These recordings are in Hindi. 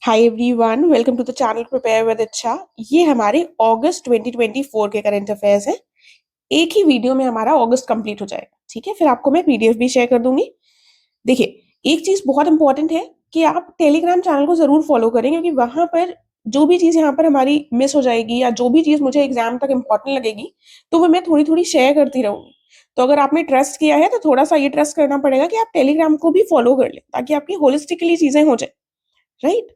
Hi everyone, welcome to the channel prepare with Ichchha. ये हमारे अगस्त 2024 के करंट अफेयर्स हैं। एक ही वीडियो में हमारा अगस्त कंप्लीट हो जाएगा। ठीक है, फिर आपको मैं पीडीएफ भी शेयर कर दूंगी। देखिए, एक चीज बहुत इंपॉर्टेंट है कि आप टेलीग्राम चैनल को जरूर फॉलो करें, क्योंकि वहां पर जो भी चीज यहाँ पर हमारी मिस हो जाएगी या जो भी चीज मुझे एग्जाम तक इंपॉर्टेंट लगेगी, तो वो मैं थोड़ी थोड़ी शेयर करती रहूंगी। तो अगर आपने ट्रस्ट किया है तो थोड़ा सा ये ट्रस्ट करना पड़ेगा कि आप टेलीग्राम को भी फॉलो कर लें, ताकि आपकी होलिस्टिकली चीजें हो जाए। राइट।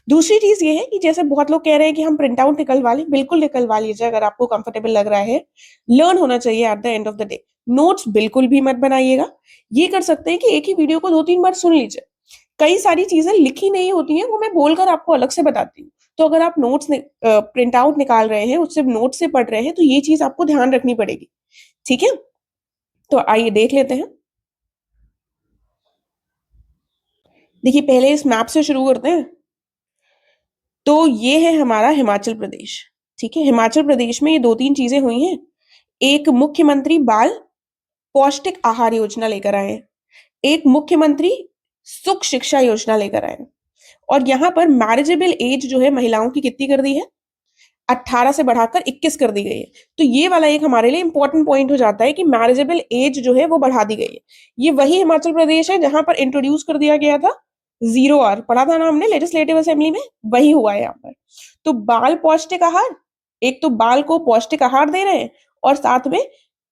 दूसरी चीज ये है कि जैसे बहुत लोग कह रहे हैं कि हम प्रिंट आउट निकलवा लें, बिल्कुल निकलवा लीजिए अगर आपको कंफर्टेबल लग रहा है। लर्न होना चाहिए at the end of the day. Notes बिल्कुल भी मत बनाइएगा। ये कर सकते हैं कि एक ही वीडियो को 2-3 बार सुन लीजिए। कई सारी चीजें लिखी नहीं होती हैं, वो मैं बोलकर आपको अलग से बताती हूँ। तो अगर आप नोट्स प्रिंट आउट निकाल रहे हैं, उससे नोट से पढ़ रहे हैं, तो ये चीज आपको ध्यान रखनी पड़ेगी। ठीक है, तो आइए देख लेते हैं। देखिए, पहले इस मैप से शुरू करते हैं। तो ये है हमारा हिमाचल प्रदेश। ठीक है, हिमाचल प्रदेश में ये 2-3 चीजें हुई हैं। एक मुख्यमंत्री बाल पौष्टिक आहार योजना लेकर आए हैं। एक मुख्यमंत्री सुख शिक्षा योजना लेकर आए हैं। और यहाँ पर मैरिजेबल एज जो है महिलाओं की कितनी कर दी है, 18 से बढ़ाकर 21 कर दी गई है। तो ये वाला एक हमारे लिए इंपॉर्टेंट पॉइंट हो जाता है कि मैरिजेबल एज जो है वो बढ़ा दी गई है। ये वही हिमाचल प्रदेश है जहां पर इंट्रोड्यूस कर दिया गया था 0 आवर, पढ़ा था ना हमने लेजिस्लेटिव असेंबली में, वही हुआ है यहाँ पर। तो बाल पौष्टिक आहार, एक तो बाल को पौष्टिक आहार दे रहे हैं और साथ में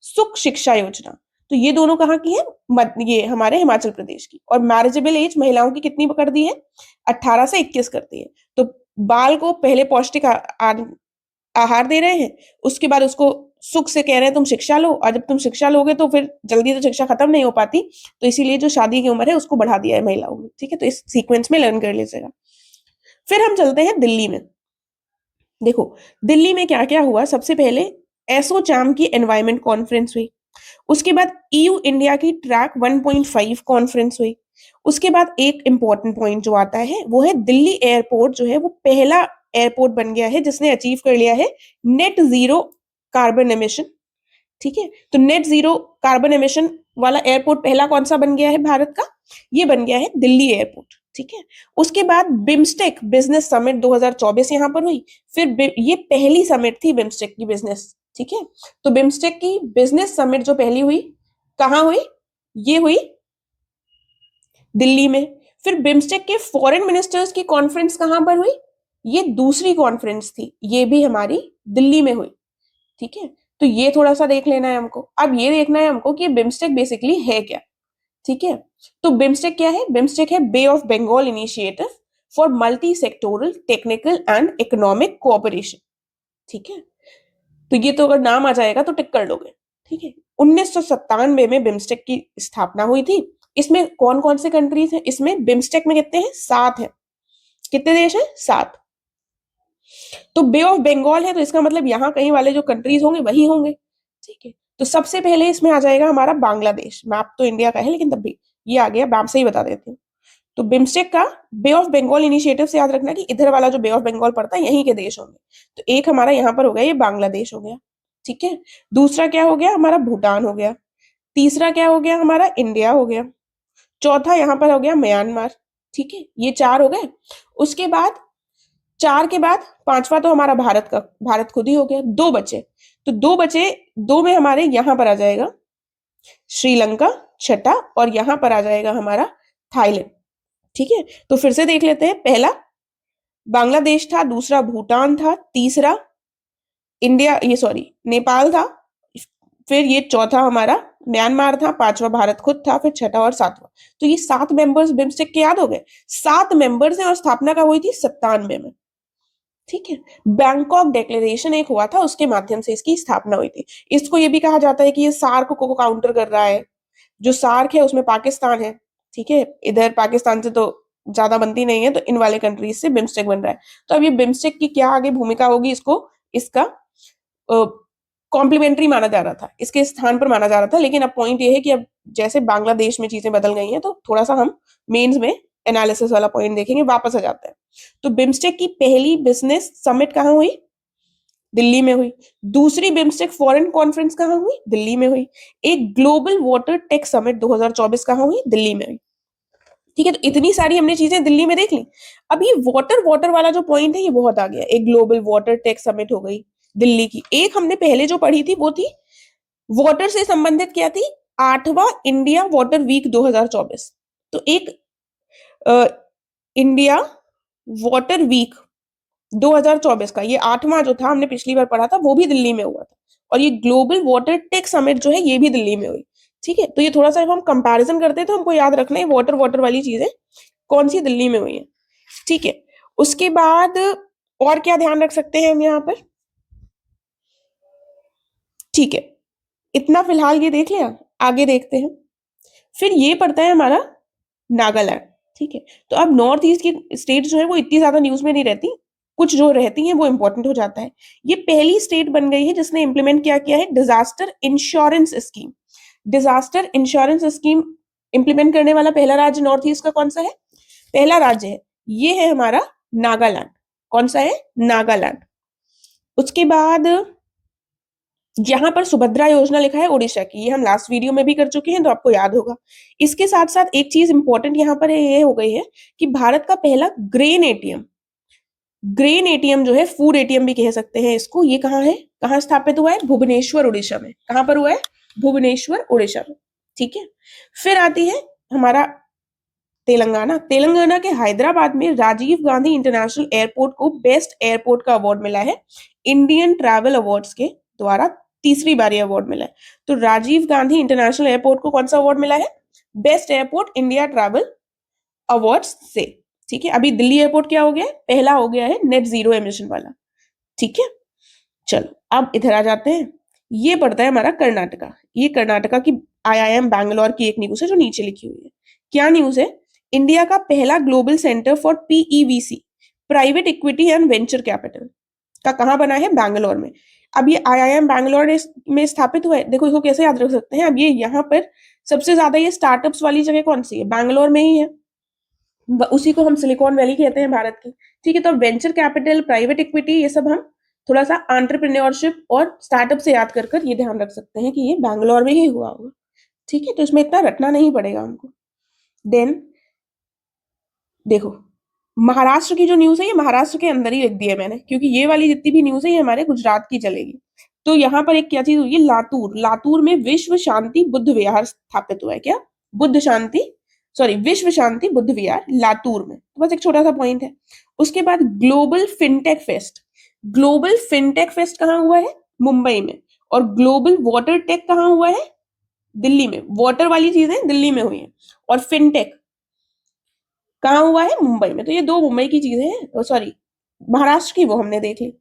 सुख शिक्षा योजना। तो ये दोनों कहाँ की है, ये हमारे हिमाचल प्रदेश की। और मैरिजेबल एज महिलाओं की कितनी कर दी है, 18 से 21 कर दी है। तो बाल को पहले पौष्टिक आहार दे रहे हैं, उसके बाद उसको सुख से कह रहे हैं तुम शिक्षा लो, और जब तुम शिक्षा लोगे तो फिर जल्दी तो शिक्षा खत्म नहीं हो पाती। तो इसीलिए जो शादी की उम्र है उसको बढ़ा दिया है महिलाओं में। ठीक है, तो इस सीक्वेंस में लर्न कर लीजिएगा। फिर हम चलते हैं दिल्ली में। देखो, दिल्ली में क्या क्या हुआ। सबसे पहले एसोचैम की एनवायरमेंट कॉन्फ्रेंस हुई। उसके बाद ईयू इंडिया की ट्रैक 1.5 कॉन्फ्रेंस हुई। उसके बाद एक इंपॉर्टेंट पॉइंट जो आता है वो है दिल्ली एयरपोर्ट जो है वो पहला एयरपोर्ट बन गया है जिसने अचीव कर लिया है नेट जीरो कार्बन एमिशन। ठीक है, तो नेट जीरो कार्बन एमिशन वाला एयरपोर्ट पहला कौन सा बन गया है भारत का, ये बन गया है दिल्ली एयरपोर्ट। ठीक है, उसके बाद बिम्स्टेक बिजनेस समिट 2024 यहाँ पर हुई। फिर ये पहली समिट थी बिम्स्टेक की बिजनेस। ठीक है, तो बिम्स्टेक की बिजनेस समिट जो पहली हुई कहाँ हुई, ये हुई दिल्ली में। फिर बिम्स्टेक के फॉरेन मिनिस्टर्स की कॉन्फ्रेंस कहाँ पर हुई, ये दूसरी कॉन्फ्रेंस थी, ये भी हमारी दिल्ली में हुई। ठीक है, तो ये थोड़ा सा देख लेना है हमको। अब ये देखना है हमको कि बिम्स्टेक बेसिकली है क्या। ठीक है, तो बिम्स्टेक क्या है, बिम्स्टेक है Bay of Bengal Initiative for Multi Sectoral Technical and Economic Cooperation. ठीक है, तो ये तो अगर नाम आ जाएगा तो टिक कर लोगे। ठीक है, 1997 में बिम्स्टेक की स्थापना हुई थी। इसमें कौन कौन से कंट्रीज हैं, इसमें बिम्स्टेक में कितने हैं, 7 हैं। कितने देश हैं, 7। तो बे ऑफ बंगाल है तो इसका मतलब यहाँ कहीं वाले जो कंट्रीज होंगे वही होंगे। ठीक है, तो सबसे पहले इसमें आ जाएगा हमारा बांग्लादेश। मैप तो इंडिया का है लेकिन तब भी ये आ गया, मैप से ही बता देती हूँ। तो बिम्स्टेक का बे ऑफ बंगाल इनिशिएटिव से याद रखना कि इधर वाला जो बे ऑफ बंगाल पड़ता है यहीं के देश होंगे। तो एक हमारा यहाँ पर हो गया, ये बांग्लादेश हो गया। ठीक है, दूसरा क्या हो गया हमारा, भूटान हो गया। तीसरा क्या हो गया हमारा, इंडिया हो गया। चौथा यहाँ पर हो गया म्यांमार। ठीक है, ये 4 हो गए। उसके बाद 4 के बाद पांचवा तो हमारा भारत का, भारत खुद ही हो गया। 2 बचे, तो 2 बचे। 2 में हमारे यहाँ पर आ जाएगा श्रीलंका छठा, और यहाँ पर आ जाएगा हमारा थाईलैंड। ठीक है, तो फिर से देख लेते हैं। पहला बांग्लादेश था, दूसरा भूटान था, तीसरा इंडिया, ये सॉरी नेपाल था, फिर ये चौथा हमारा म्यांमार था, पांचवा भारत खुद था, फिर छठा और सातवां। तो ये 7 मेंबर्स बिम्स्टेक के याद हो गए। 7 मेंबर्स हैं और स्थापना का हुई थी 97 में। ठीक है, बैंकॉक डिक्लेरेशन एक हुआ था, उसके माध्यम से इसकी स्थापना हुई थी। इसको ये भी कहा जाता है कि ये सार्क को काउंटर कर रहा है। जो सार्क है उसमें पाकिस्तान है। ठीक है, इधर पाकिस्तान से तो ज्यादा बनती नहीं है, तो इन वाले कंट्रीज से बिम्स्टेक बन रहा है। तो अब ये बिम्स्टेक की क्या आगे भूमिका होगी, इसको इसका कॉम्प्लीमेंट्री माना जा रहा था, इसके स्थान पर माना जा रहा था। लेकिन अब पॉइंट ये है कि अब जैसे बांग्लादेश में चीजें बदल गई हैं तो थोड़ा सा हम मेंस में एनालिसिस वाला पॉइंट देखेंगे, वापस आ जाते हैं। तो बिम्स्टेक की पहली बिजनेस समिट कहाँ हुई, दिल्ली में हुई। दूसरी बिम्स्टेक फॉरेन कॉन्फ्रेंस कहाँ हुई, दिल्ली में हुई। एक ग्लोबल वाटर टेक समिट 2024 कहाँ हुई, दिल्ली में हुई। ठीक है, तो इतनी सारी हमने चीजें दिल्ली में देख ली। अब ये वाटर वाटर वाला जो पॉइंट है ये बहुत आ गया। एक ग्लोबल वाटर टेक समिट हो गई दिल्ली की। एक हमने पहले जो पढ़ी थी वो थी वाटर से संबंधित, क्या थी, 8वां इंडिया वाटर वीक 2024। तो एक इंडिया वाटर वीक 2024 का ये 8वां जो था, हमने पिछली बार पढ़ा था, वो भी दिल्ली में हुआ था। और ये ग्लोबल वाटर टेक समिट जो है ये भी दिल्ली में हुई। ठीक है, तो ये थोड़ा सा जब हम कंपैरिजन करते हैं तो हमको याद रखना है वाटर वाटर वाली चीजें कौन सी दिल्ली में हुई है। ठीक है, उसके बाद और क्या ध्यान रख सकते हैं हम यहाँ पर। ठीक है, इतना फिलहाल ये देख लिया, आगे देखते हैं। फिर ये पड़ता है हमारा नागालैंड। ठीक है, तो अब नॉर्थ ईस्ट की स्टेट जो है वो इतनी ज्यादा न्यूज में नहीं रहती, कुछ जो रहती हैं वो इंपॉर्टेंट हो जाता है। ये पहली स्टेट बन गई है जिसने इंप्लीमेंट क्या किया है, disaster insurance scheme. Disaster insurance scheme implement करने वाला पहला राज्य नॉर्थ ईस्ट का कौन सा है, पहला राज्य है ये है हमारा नागालैंड। कौन सा है, नागालैंड। उसके बाद जहां पर सुभद्रा योजना लिखा है ओडिशा की, ये हम लास्ट वीडियो में भी कर चुके हैं तो आपको याद होगा। इसके साथ साथ एक चीज इंपॉर्टेंट यहाँ पर ये हो गई है कि भारत का पहला ग्रेन एटीएम, ग्रेन एटीएम जो है, फूड एटीएम भी कह सकते हैं इसको, ये कहाँ है, कहाँ स्थापित हुआ है, भुवनेश्वर उड़ीसा में। कहां पर हुआ है, भुवनेश्वर उड़ीसा में। ठीक है, फिर आती है हमारा तेलंगाना। तेलंगाना के हैदराबाद में राजीव गांधी इंटरनेशनल एयरपोर्ट को बेस्ट एयरपोर्ट का अवार्ड मिला है इंडियन ट्रैवल अवार्ड्स के द्वारा। तीसरी बार ये अवार्ड मिला है। तो राजीव गांधी इंटरनेशनल एयरपोर्ट को कौन सा अवार्ड मिला है, best airport India travel awards से। ठीक है, अभी दिल्ली एयरपोर्ट क्या हो गया है, पहला हो गया है नेट जीरो एमिशन वाला। ठीक है, चलो अब इधर आ जाते हैं। ये पड़ता है हमारा कर्नाटका। ये कर्नाटका की आईआईएम बैंगलोर की एक न्यूज है जो नीचे लिखी हुई है। क्या न्यूज है, इंडिया का पहला global centre for PEVC, private equity and venture capital का कहां बना है, बैंगलोर में। अब ये आईआईएम बैंगलोर में स्थापित हुआ है। देखो इसको कैसे याद रख सकते हैं, अब ये यहाँ पर सबसे ज्यादा ये स्टार्टअप्स वाली जगह कौन सी है, बैंगलोर में ही है। उसी को हम सिलिकॉन वैली कहते हैं भारत की। ठीक है, तो वेंचर कैपिटल, प्राइवेट इक्विटी, ये सब हम थोड़ा सा एंटरप्रेन्योरशिप और स्टार्टअप से याद कर कर ये ध्यान रख सकते हैं कि ये बैंगलोर में ही हुआ होगा। ठीक है, तो इसमें इतना रटना नहीं पड़ेगा हमको। देन देखो, महाराष्ट्र की जो न्यूज है ये महाराष्ट्र के अंदर ही लिख दी है मैंने, क्योंकि ये वाली जितनी भी न्यूज है ये हमारे गुजरात की चलेगी। तो यहाँ पर एक क्या चीज हुई है, लातूर, लातूर में विश्व शांति बुद्ध विहार स्थापित हुआ है। क्या, बुद्ध शांति, सॉरी, विश्व शांति बुद्ध विहार लातूर में। तो बस एक छोटा सा पॉइंट है। उसके बाद global fintech fest. Global fintech fest कहाँ हुआ है, मुंबई में। और ग्लोबल वाटर टेक कहाँ हुआ है, दिल्ली में। वाटर वाली चीजें दिल्ली में हुई है और फिनटेक कहाँ हुआ है, मुंबई में। तो ये दो मुंबई की चीजें हैं, सॉरी महाराष्ट्र की वो हमने देख ली।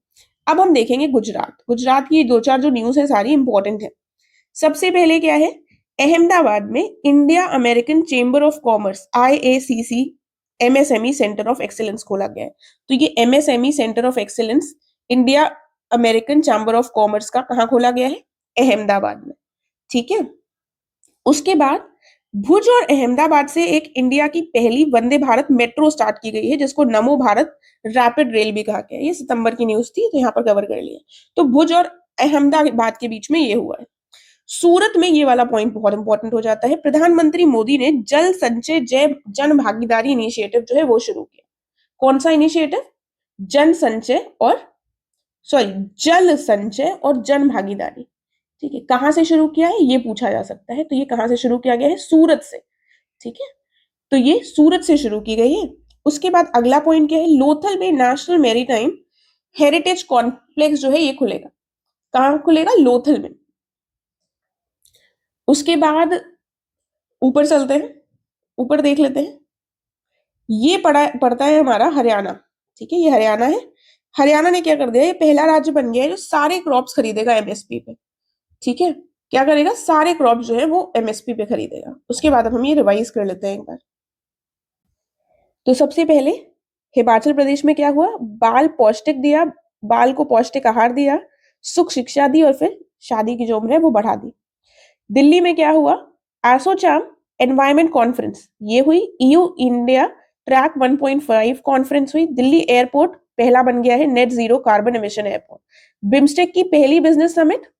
अब हम देखेंगे गुजरात। गुजरात की दो चार जो न्यूज है सारी इंपॉर्टेंट है। सबसे पहले क्या है, अहमदाबाद में India American Chamber of Commerce IACC MSME centre of excellence खोला गया है। तो ये MSME centre of excellence India American Chamber of Commerce का कहाँ खोला गया है, अहमदाबाद में। ठीक है, उसके बाद भुज और अहमदाबाद से एक इंडिया की पहली वंदे भारत मेट्रो स्टार्ट की गई है जिसको नमो भारत रैपिड रेल भी कहा गया है। ये सितंबर की न्यूज थी तो यहाँ पर कवर कर लिया। तो भुज और अहमदाबाद के बीच में ये हुआ है। सूरत में ये वाला पॉइंट बहुत इंपॉर्टेंट हो जाता है। प्रधानमंत्री मोदी ने जल संचय जय जन भागीदारी इनिशिएटिव जो है वो शुरू किया। कौन सा इनिशिएटिव, जन संचय और सॉरी जल संचय और जन भागीदारी। ठीक है, कहां से शुरू किया है ये पूछा जा सकता है। तो ये कहां से शुरू किया गया है, सूरत से। ठीक है, तो ये सूरत से शुरू की गई है। उसके बाद अगला पॉइंट क्या है, लोथल में नेशनल मैरीटाइम हेरिटेज कॉम्प्लेक्स जो है ये खुलेगा। कहां खुलेगा, लोथल में। उसके बाद ऊपर चलते हैं, ऊपर देख लेते हैं। ये पड़ता है हमारा हरियाणा। ठीक है, ये हरियाणा है। हरियाणा ने क्या कर दिया, ये पहला राज्य बन गया है जो सारे क्रॉप्स खरीदेगा एमएसपी पे। ठीक है, क्या करेगा, सारे क्रॉप जो है वो एमएसपी पे खरीदेगा। उसके बाद अब हम ये रिवाइज कर लेते हैं एक बार। तो सबसे पहले हिमाचल प्रदेश में क्या हुआ, बाल पौष्टिक दिया, बाल को पौष्टिक आहार दिया, सुख शिक्षा दी और फिर शादी की जो उम्र है वो बढ़ा दी। दिल्ली में क्या हुआ, एसोचैम एनवायरमेंट कॉन्फ्रेंस ये हुई। ईयू इंडिया ट्रैक 1.5 कॉन्फ्रेंस हुई। दिल्ली एयरपोर्ट पहला बन गया है net zero carbon emission airport. BIMSTEC की पहली बिजनेस समिट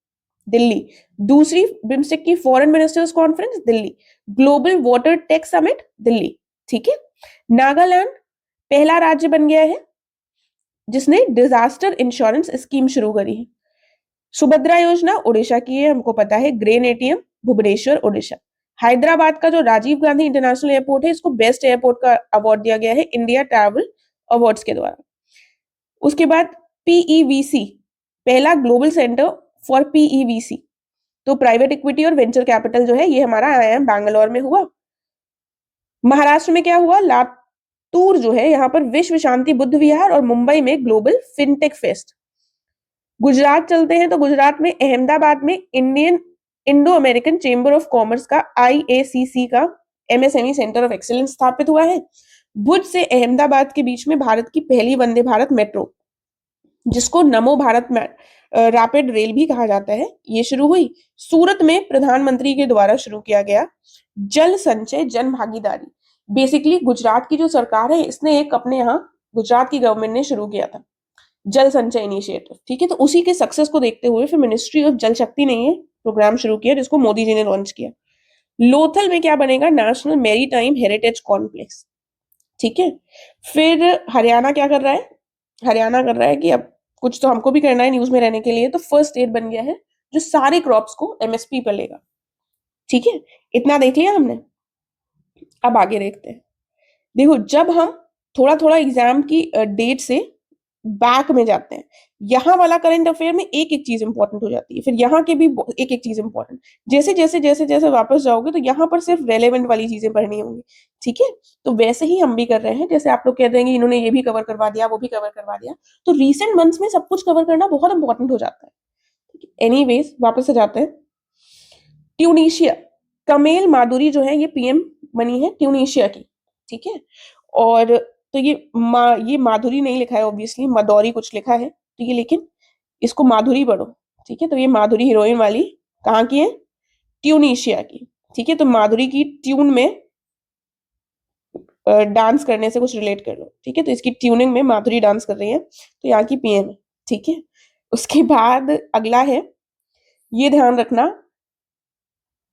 दिल्ली। दूसरी बिम्स्टेक की foreign ministers conference Delhi. Global water tech summit Delhi. ठीक है। नागालैंड पहला राज्य बन गया है जिसने डिजास्टर इंश्योरेंस स्कीम शुरू करी है। सुभद्रा योजना उड़ीसा की है, हमको पता है। Grain ATM Bhubaneswar Orissa. हैदराबाद का जो राजीव गांधी इंटरनेशनल एयरपोर्ट है, इसको बेस्ट एयरपोर्ट का अवार्ड दिया गया है इंडिया ट्रैवल अवार्ड्स के द्वारा। उसके बाद पीईवीसी, पहला ग्लोबल सेंटर फॉर पीईवीसी, तो प्राइवेट इक्विटी और वेंचर कैपिटल जो है ये हमारा आईआईएम बैंगलोर में हुआ। महाराष्ट्र में क्या हुआ, लातूर जो है यहाँ पर विश्व शांति बुद्ध विहार, और मुंबई में ग्लोबल फिनटेक फेस्ट। गुजरात चलते हैं तो गुजरात में अहमदाबाद में Indian Indo American Chamber of Commerce का आईएसीसी का एमएसएमई सेंटर ऑफ एक्सीलेंस स्थापित हुआ है। भुज से अहमदाबाद के बीच में भारत की पहली वंदे भारत मेट्रो, जिसको नमो भारत रैपिड रेल भी कहा जाता है, ये शुरू हुई। सूरत में प्रधानमंत्री के द्वारा शुरू किया गया जल संचय जन भागीदारी। बेसिकली गुजरात की जो सरकार है इसने एक अपने यहाँ गुजरात की गवर्नमेंट ने शुरू किया था जल संचय इनिशिएटिव, ठीक है। तो उसी के सक्सेस को देखते हुए फिर मिनिस्ट्री ऑफ जल शक्ति ने ये प्रोग्राम शुरू किया जिसको मोदी जी ने लॉन्च किया। लोथल में क्या बनेगा, नेशनल मैरीटाइम हेरिटेज कॉम्प्लेक्स, ठीक है। फिर हरियाणा क्या कर रहा है, हरियाणा कर रहा है कि अब कुछ तो हमको भी करना है न्यूज में रहने के लिए, तो फर्स्ट स्टेट बन गया है जो सारे क्रॉप्स को एमएसपी पर लेगा, ठीक है। इतना देख लिया हमने, अब आगे देखते हैं। देखो जब हम थोड़ा थोड़ा एग्जाम की डेट से बैक में जाते हैं, यहाँ वाला करंट अफेयर में एक एक चीज इंपॉर्टेंट हो जाती है, फिर यहाँ के भी एक एक चीज इंपॉर्टेंट। जैसे जैसे जैसे जैसे वापस जाओगे तो यहाँ पर सिर्फ रेलेवेंट वाली चीजें पढ़नी होंगी, ठीक है। तो वैसे ही हम भी कर रहे हैं, जैसे आप लोग कह देंगे इन्होंने ये भी कवर करवा दिया वो भी कवर करवा दिया, तो रीसेंट मंथ्स में सब कुछ कवर करना बहुत इंपॉर्टेंट हो जाता है। एनीवेज वापस से जाते हैं। ट्यूनीशिया, कमेल माधुरी जो है ये पीएम बनी है ट्यूनीशिया की, ठीक है। और तो ये माधुरी नहीं लिखा है ऑब्वियसली, मदौरी कुछ लिखा है, ठीक है, लेकिन इसको माधुरी पढ़ो, ठीक है। तो ये माधुरी हीरोइन वाली कहाँ की है, ट्यूनीशिया की, ठीक है। तो माधुरी की ट्यून में डांस करने से कुछ रिलेट कर लो, ठीक है। तो इसकी ट्यूनिंग में माधुरी डांस कर रही है, तो यहाँ की पीएम है, ठीक है। उसके बाद अगला है, ये ध्यान रखना,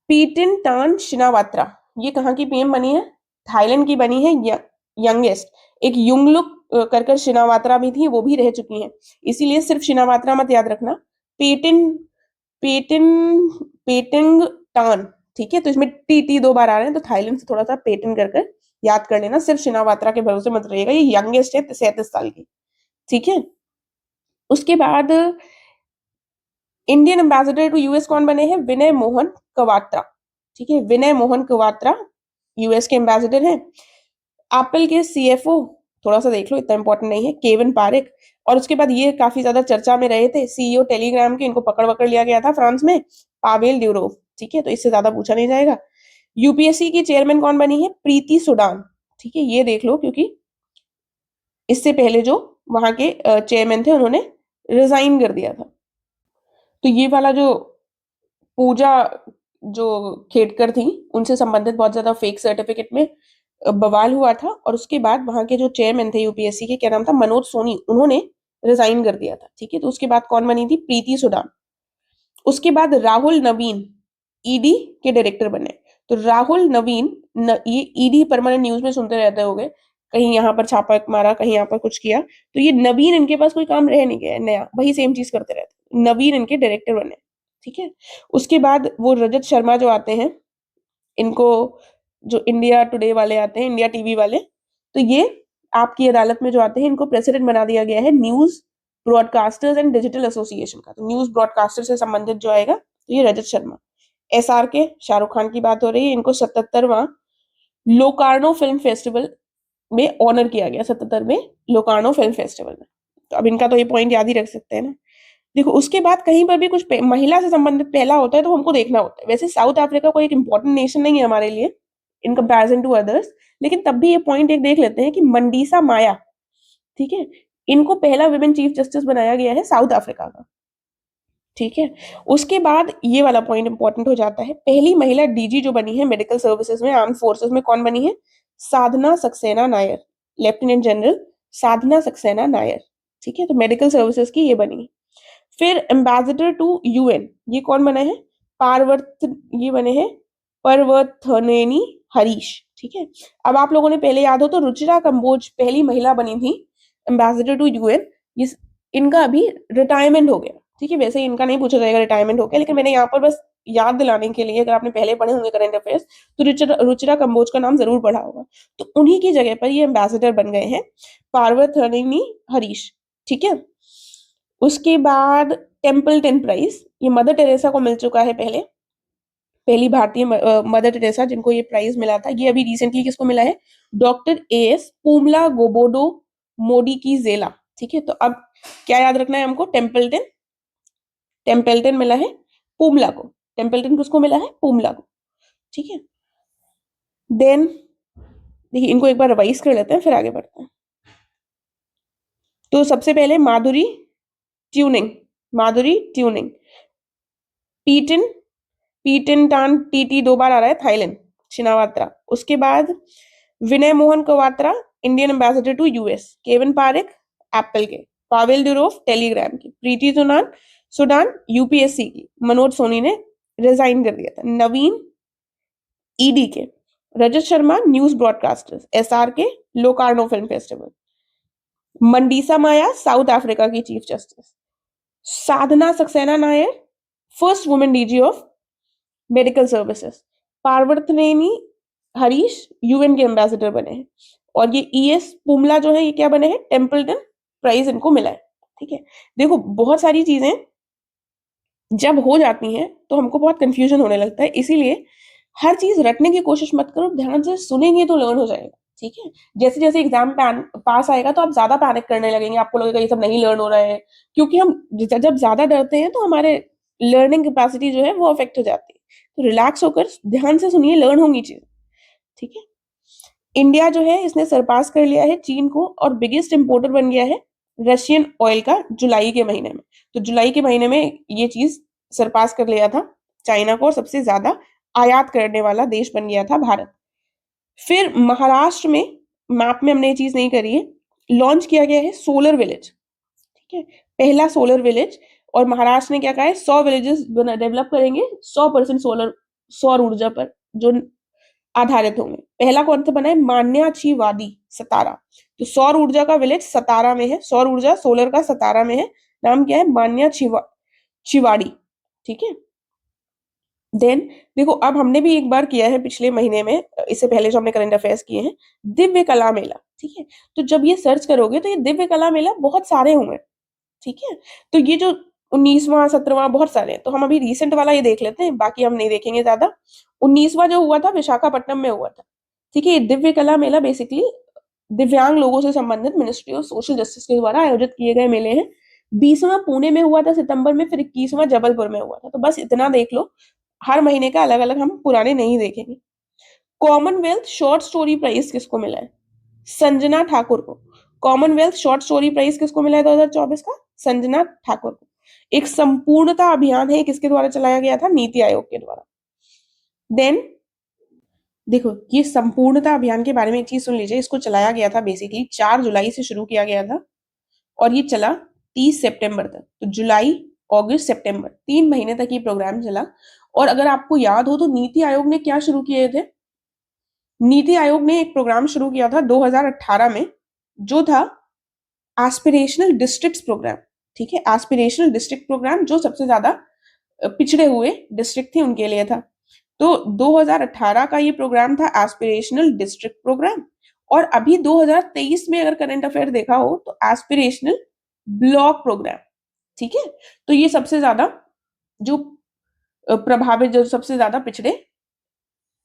पीटिन टान शिनावात्रा, ये कहाँ की पीएम बनी है, थाईलैंड की बनी है, यंगेस्ट। एक युंगलुक कर शिनावात्रा भी थी, वो भी रह चुकी हैं, इसीलिए सिर्फ शिनावात्रा मत याद रखना, पेटिन पेटिन पेटिंग टान, ठीक है। तो इसमें टी दो बार आ रहे हैं, तो थाईलैंड से थोड़ा सा पेटिन कर याद कर लेना, सिर्फ शिनावात्रा के भरोसे मत रहिएगा, ये यंगेस्ट है 37 साल की, ठीक है। उसके बाद इंडियन एम्बेसडर टू यूएस कौन बने हैं, विनय मोहन क्वात्रा, ठीक है। विनय मोहन क्वात्रा यूएस के एम्बेसडर हैं। एप्पल के सीएफओ थोड़ा सा देख लो, इतना इंपॉर्टेंट नहीं है, केविन पारेख। और उसके बाद ये काफी ज्यादा चर्चा में रहे थे, सीईओ टेलीग्राम के, इनको पकड़ लिया गया था फ्रांस में, पावेल ड्यूरोव, ठीक है। तो इससे ज्यादा पूछा नहीं जाएगा। यूपीएससी की चेयरमैन कौन बनी है, प्रीति सुडान, ठीक है। ये देख लो क्योंकि इससे पहले जो वहां के चेयरमैन थे उन्होंने रिजाइन कर दिया था। तो ये वाला जो पूजा जो खेडकर थी उनसे संबंधित बहुत ज्यादा फेक सर्टिफिकेट में बवाल हुआ था, और उसके बाद वहां के जो चेयरमैन थे यूपीएससी के, क्या नाम था, मनोज सोनी, उन्होंने रिजाइन कर दिया था, ठीक है। तो उसके बाद कौन बनी थी, प्रीति सुडान। उसके बाद राहुल नवीन ईडी के डायरेक्टर बने। तो राहुल नवीन ये ईडी परमानेंट न्यूज में सुनते रहते होंगे, कहीं यहाँ पर छापा मारा, कहीं यहाँ पर कुछ किया, तो ये नवीन इनके पास कोई काम रह नहीं गया नया, वही सेम चीज करते रहते, नवीन इनके डायरेक्टर बने, ठीक है। उसके बाद वो रजत शर्मा जो आते हैं, इनको जो इंडिया टुडे वाले आते हैं, इंडिया टीवी वाले, तो ये आपकी अदालत में जो आते हैं इनको प्रेसिडेंट बना दिया गया है news broadcasters and digital association का। तो न्यूज ब्रॉडकास्टर से संबंधित जो आएगा तो ये रजत शर्मा। एसआर के शाहरुख खान की बात हो रही है, इनको 77वां लोकार्नो फिल्म फेस्टिवल में ऑनर किया गया, 77 में लोकार्नो फिल्म फेस्टिवल में। तो अब इनका तो ये पॉइंट याद ही रख सकते हैं ना। देखो उसके बाद कहीं पर भी कुछ महिला से संबंधित पहला होता है तो हमको देखना होता है। वैसे साउथ अफ्रीका कोई एक इंपॉर्टेंट नेशन नहीं है हमारे लिए इन कंपैरिजन टू अदर्स, लेकिन तब भी ये पॉइंट एक देख लेते हैं कि मंडीसा माया, ठीक है, इनको पहला विमेन चीफ जस्टिस बनाया गया है साउथ अफ्रीका का, ठीक है। उसके बाद ये वाला पॉइंट इंपॉर्टेंट हो जाता है, पहली महिला डीजी जो बनी है मेडिकल सर्विसेज में, आर्म फोर्सेस में, कौन बनी है, साधना सक्सेना नायर, लेफ्टिनेंट जनरल साधना सक्सेना नायर, ठीक है। तो मेडिकल सर्विसेज की ये बनी। फिर एम्बेसडर टू यूएन ये कौन बने हैं, ये बने हैं परवर्थनेनी हरीश, ठीक है। अब आप लोगों ने पहले याद हो तो रुचिरा कंबोज पहली महिला बनी थी एम्बेसडर टू यूएन। इनका अभी रिटायरमेंट हो गया, ठीक है। वैसे इनका नहीं पूछा जाएगा रिटायरमेंट हो गया, लेकिन मैंने यहाँ पर बस याद दिलाने के लिए, अगर आपने पहले पढ़े होंगे करंट अफेयर्स तो रुचिरा कंबोज का नाम जरूर पढ़ा होगा। तो उन्हीं की जगह पर ये एम्बेसडर बन गए हैं पार्वतनी हरीश, ठीक है। उसके बाद टेम्पल्टन प्राइज, ये मदर टेरेसा को मिल चुका है पहले, पहली भारतीय मदर टेरेसा जिनको ये प्राइज मिला था। ये अभी रिसेंटली किसको मिला है? डॉक्टर एएस पूमला गोबोडो मोडी की जेला, ठीक है। तो अब क्या याद रखना है हमको? टेम्पल्टन, टेम्पल्टन मिला है पूमला को, टेम्पल्टन किसको मिला है? पूमला को, ठीक है। देन देखिए इनको एक बार रिवाइज कर लेते हैं फिर आगे बढ़ते हैं। तो सबसे पहले माधुरी ट्यूनिंग, माधुरी ट्यूनिंग। पीटन, पीटन टान टीटी 2 बार आ रहा है, थाईलैंड, शिनावात्रा। उसके बाद Vinay Mohan Kwatra Indian ambassador to US. Kevin Parekh Apple के। पावेल ड्यूरोफ टेलीग्राम की। प्रीति सुनान सुडान यूपीएससी की। मनोज सोनी ने रिजाइन कर दिया था। नवीन ईडी के। Rajat Sharma news broadcasters. S R K Locarno film festival. Mandisa Maya South Africa की chief justice. Sadhana Saxena Nair first women DG of medical services. Parvathaneni Harish UN के एम्बेसडर बने हैं। और ये ईएस पुमला जो है ये क्या बने हैं? टेम्पल्टन प्राइज इनको मिला है, ठीक है। देखो बहुत सारी चीजें जब हो जाती हैं तो हमको बहुत कंफ्यूजन होने लगता है, इसीलिए हर चीज रटने की कोशिश मत करो, ध्यान से सुनेंगे तो लर्न हो जाएगा, ठीक है। जैसे जैसे एग्जाम पास आएगा तो आप ज्यादा पैनिक करने लगेंगे, आपको लगेगा ये सब नहीं लर्न हो रहा है, क्योंकि हम जब ज्यादा डरते हैं तो हमारे लर्निंग कैपेसिटी जो है वो अफेक्ट हो जाती है। तो रिलैक्स होकर ध्यान से सुनिए, लर्न होंगी चीजें, ठीक है। इंडिया जो है इसने सरपास कर लिया है चीन को और बिगेस्ट इंपोर्टर बन गया है रशियन ऑयल का जुलाई के महीने में। तो जुलाई के महीने में ये चीज सरपास कर लिया था चाइना को और सबसे ज्यादा आयात करने वाला देश बन गया था भारत। फिर महाराष्ट्र में मैप में हमने ये चीज नहीं करी है, लॉन्च किया गया है सोलर विलेज, ठीक है। पहला सोलर विलेज, और महाराष्ट्र ने क्या कहा है? 100 विलेजेस डेवलप करेंगे 100% सोलर, सौर ऊर्जा पर जो आधारित होंगे। पहला कौन सा बना है? मान्याचीवाड़ी सतारा। तो सौर ऊर्जा का विलेज सतारा में है, सौर ऊर्जा सोलर का सतारा में है। नाम क्या है? चिवाड़ी, ठीक है। देन देखो अब हमने भी एक बार किया है पिछले महीने में, इससे पहले जो हमने करंट अफेयर्स किए हैं, दिव्य कला मेला, ठीक है। तो जब ये सर्च करोगे तो ये दिव्य कला मेला बहुत सारे होंगे, ठीक है। तो ये जो 19वां 17वां बहुत सारे हैं, तो हम अभी रिसेंट वाला ये देख लेते हैं, बाकी हम नहीं देखेंगे ज्यादा। 19वां जो हुआ था विशाखापट्टनम में हुआ था, ठीक है। ये दिव्य कला मेला बेसिकली दिव्यांग लोगों से संबंधित मिनिस्ट्री ऑफ सोशल जस्टिस के द्वारा आयोजित किए गए मेले हैं। 20वां पुणे में हुआ था सितंबर में, फिर 21वां जबलपुर में हुआ था। तो बस इतना देख लो, हर महीने का अलग अलग, हम पुराने नहीं देखेंगे। कॉमनवेल्थ शॉर्ट स्टोरी प्राइज किसको मिला है? संजना ठाकुर को। कॉमनवेल्थ शॉर्ट स्टोरी प्राइज किसको मिला है 2024 का? संजना ठाकुर को। एक संपूर्णता अभियान है, किसके द्वारा चलाया गया था? नीति आयोग के द्वारा। देन देखो ये संपूर्णता अभियान के बारे में एक चीज सुन लीजिए, इसको चलाया गया था बेसिकली 4 जुलाई से शुरू किया गया था और ये चला 30 सितंबर तक। तो जुलाई अगस्त सितंबर 3 महीने तक ये प्रोग्राम चला। और अगर आपको याद हो तो नीति आयोग ने क्या शुरू किए थे? नीति आयोग ने एक प्रोग्राम शुरू किया था 2018 में, जो था एस्पिरेशनल डिस्ट्रिक्ट्स प्रोग्राम, ठीक है। एस्पिरेशनल डिस्ट्रिक्ट प्रोग्राम जो सबसे ज्यादा पिछड़े हुए डिस्ट्रिक्ट थे उनके लिए था। तो 2018 का ये प्रोग्राम था एस्पिरेशनल डिस्ट्रिक्ट प्रोग्राम। और अभी 2023 में अगर करंट अफेयर देखा हो तो एस्पिरेशनल ब्लॉक प्रोग्राम, ठीक है। तो ये सबसे ज्यादा जो प्रभावित, जो सबसे ज्यादा पिछड़े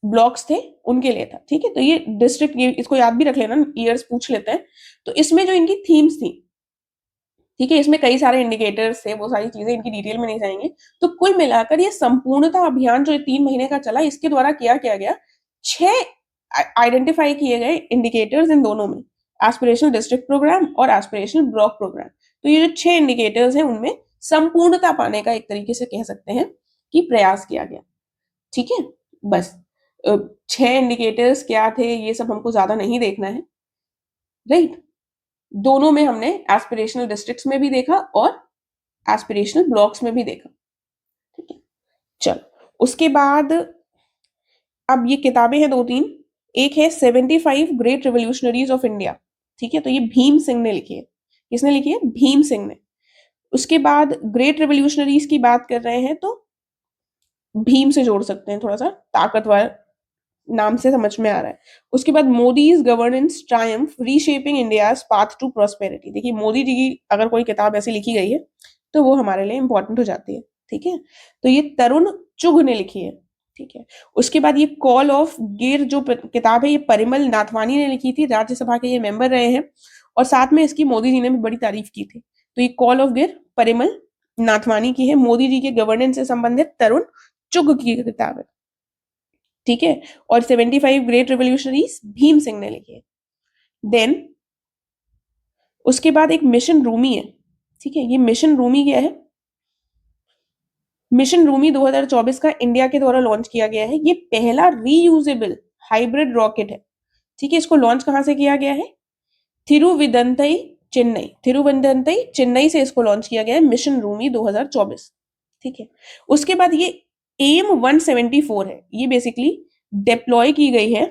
ब्लॉक्स थे उनके लिए था, ठीक है। तो ये डिस्ट्रिक्ट, ये इसको याद भी रख लेना, ईयर्स पूछ लेते हैं। तो इसमें जो इनकी थीम्स थी, ठीक है, इसमें कई सारे इंडिकेटर्स थे, वो सारी चीजें इनकी डिटेल में नहीं जाएंगे। तो कुल मिलाकर ये संपूर्णता अभियान जो 3 महीने का चला, इसके द्वारा क्या गया? 6 आइडेंटिफाई किए गए इंडिकेटर्स इन दोनों में, एस्पिरेशनल डिस्ट्रिक्ट प्रोग्राम और एस्पिरेशनल ब्लॉक प्रोग्राम। तो ये जो 6 इंडिकेटर्स हैं उनमें संपूर्णता पाने का एक तरीके से कह सकते हैं कि प्रयास किया गया, ठीक है। बस 6 इंडिकेटर्स क्या थे ये सब हमको ज्यादा नहीं देखना है, राइट। दोनों में हमने एस्पिरेशनल डिस्ट्रिक्ट्स में भी देखा और एस्पिरेशनल ब्लॉक्स में भी देखा, ठीक है। चलो उसके बाद अब ये किताबें हैं 2-3, एक है 75 ग्रेट रिवोल्यूशनरीज ऑफ इंडिया, ठीक है, तो ये भीम सिंह ने लिखी है। किसने लिखी है? भीम सिंह ने। उसके बाद ग्रेट रिवोल्यूशनरीज की बात कर रहे हैं तो भीम से जोड़ सकते हैं, थोड़ा सा ताकतवर नाम से समझ में आ रहा है। उसके बाद Modi's governance triumph reshaping India's path to prosperity. देखिए मोदी जी की अगर कोई किताब ऐसी लिखी गई है तो वो हमारे लिए इंपॉर्टेंट हो जाती है, ठीक है। तो ये तरुण चुघ ने लिखी है, ठीक है। उसके बाद ये कॉल ऑफ गिर जो किताब है ये परिमल नाथवानी ने लिखी थी, राज्यसभा के ये मेंबर रहे हैं और साथ में इसकी मोदी जी ने भी बड़ी तारीफ की थी। तो ये कॉल ऑफ गिर परिमल नाथवानी की है, मोदी जी के गवर्नेंस से संबंधित तरुण चुघ की किताब है, ठीक है। और 75 ग्रेट रिवोल्यूशनरीज भीम सिंह ने लिखी है। देन उसके बाद एक मिशन रूमी है, ठीक है। ये मिशन रूमी क्या है? मिशन रूमी 2024 का इंडिया के द्वारा लॉन्च किया गया है। ये पहला रीयूजेबल हाइब्रिड रॉकेट है, ठीक है। इसको लॉन्च कहां से किया गया है? थिरुविदंतई चेन्नई, थिरुविदंतई चेन्नई से इसको लॉन्च किया गया है, मिशन रूमी 2024, ठीक है। उसके बाद ये एम 174 है, ये बेसिकली डिप्लॉय की गई है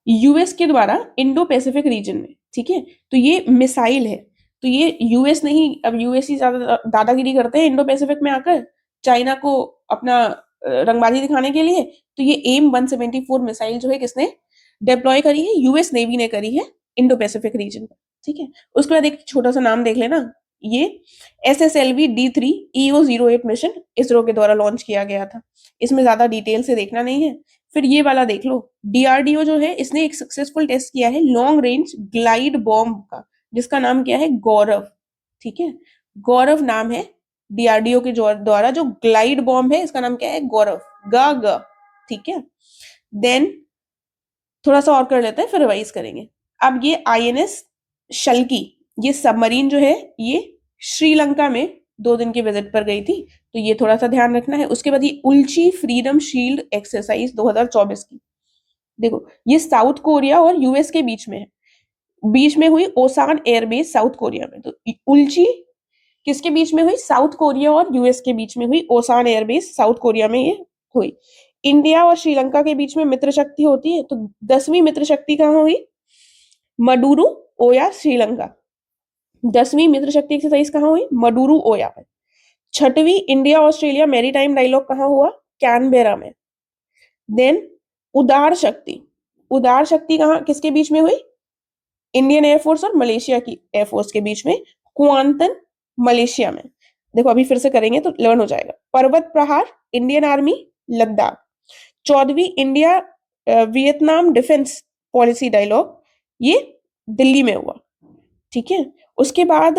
यूएस के द्वारा इंडो पैसिफिक रीजन में, ठीक है। तो ये मिसाइल है, तो ये यूएस नहीं, अब यूएस ही ज्यादा दादागिरी करते हैं इंडो पैसिफिक में आकर चाइना को अपना रंगबाजी दिखाने के लिए। तो ये एम 174 मिसाइल जो है किसने डिप्लॉय करी है? यूएस नेवी ने करी है इंडो पैसिफिक रीजन में, ठीक है। उसके बाद एक छोटा सा नाम देख लेना, ये SSLV-D3 EO08 मिशन इसरो के द्वारा लॉन्च किया गया था। इसमें ज्यादा डिटेल से देखना नहीं है। फिर ये वाला देख लो, DRDO जो है इसने एक सक्सेसफुल टेस्ट किया है लॉन्ग रेंज ग्लाइड बॉम्ब का, जिसका नाम क्या है? गौरव, ठीक है। गौरव नाम है DRDO के द्वारा जो ग्लाइड बॉम्ब है, इसका नाम क्या है? गौरव, ग, ठीक है। देन थोड़ा सा और कर लेते हैं फिर रिवाइज करेंगे। अब ये INS शल्की, ये सबमरीन जो है ये श्रीलंका में 2 दिन की विजिट पर गई थी, तो ये थोड़ा सा ध्यान रखना है। उसके बाद ये उल्ची फ्रीडम शील्ड एक्सरसाइज 2024 की, देखो ये साउथ कोरिया और यूएस के बीच में है, बीच में हुई ओसान एयरबेस साउथ कोरिया में। तो उल्ची किसके बीच में हुई? साउथ कोरिया और यूएस के बीच में हुई, ओसान एयरबेस साउथ कोरिया में ये हुई। इंडिया और श्रीलंका के बीच में मित्र शक्ति होती है, तो 10वीं मित्र शक्ति कहाँ हुई? मडुरु ओया श्रीलंका। 10वीं मित्र शक्ति एक्सरसाइज कहाँ हुई? मडुरु ओया में। 6वीं इंडिया ऑस्ट्रेलिया मैरीटाइम डायलॉग कहाँ हुआ? कैनबेरा में। देन उदार शक्ति, उदार शक्ति कहाँ किसके बीच में हुई? इंडियन एयरफोर्स और मलेशिया की एयरफोर्स के बीच में, कुआंतन मलेशिया में। देखो अभी फिर से करेंगे तो लर्न हो जाएगा। Parvat Prahar Indian army Ladakh. 14वीं India Vietnam defence policy dialogue ये दिल्ली में हुआ, ठीक है। उसके बाद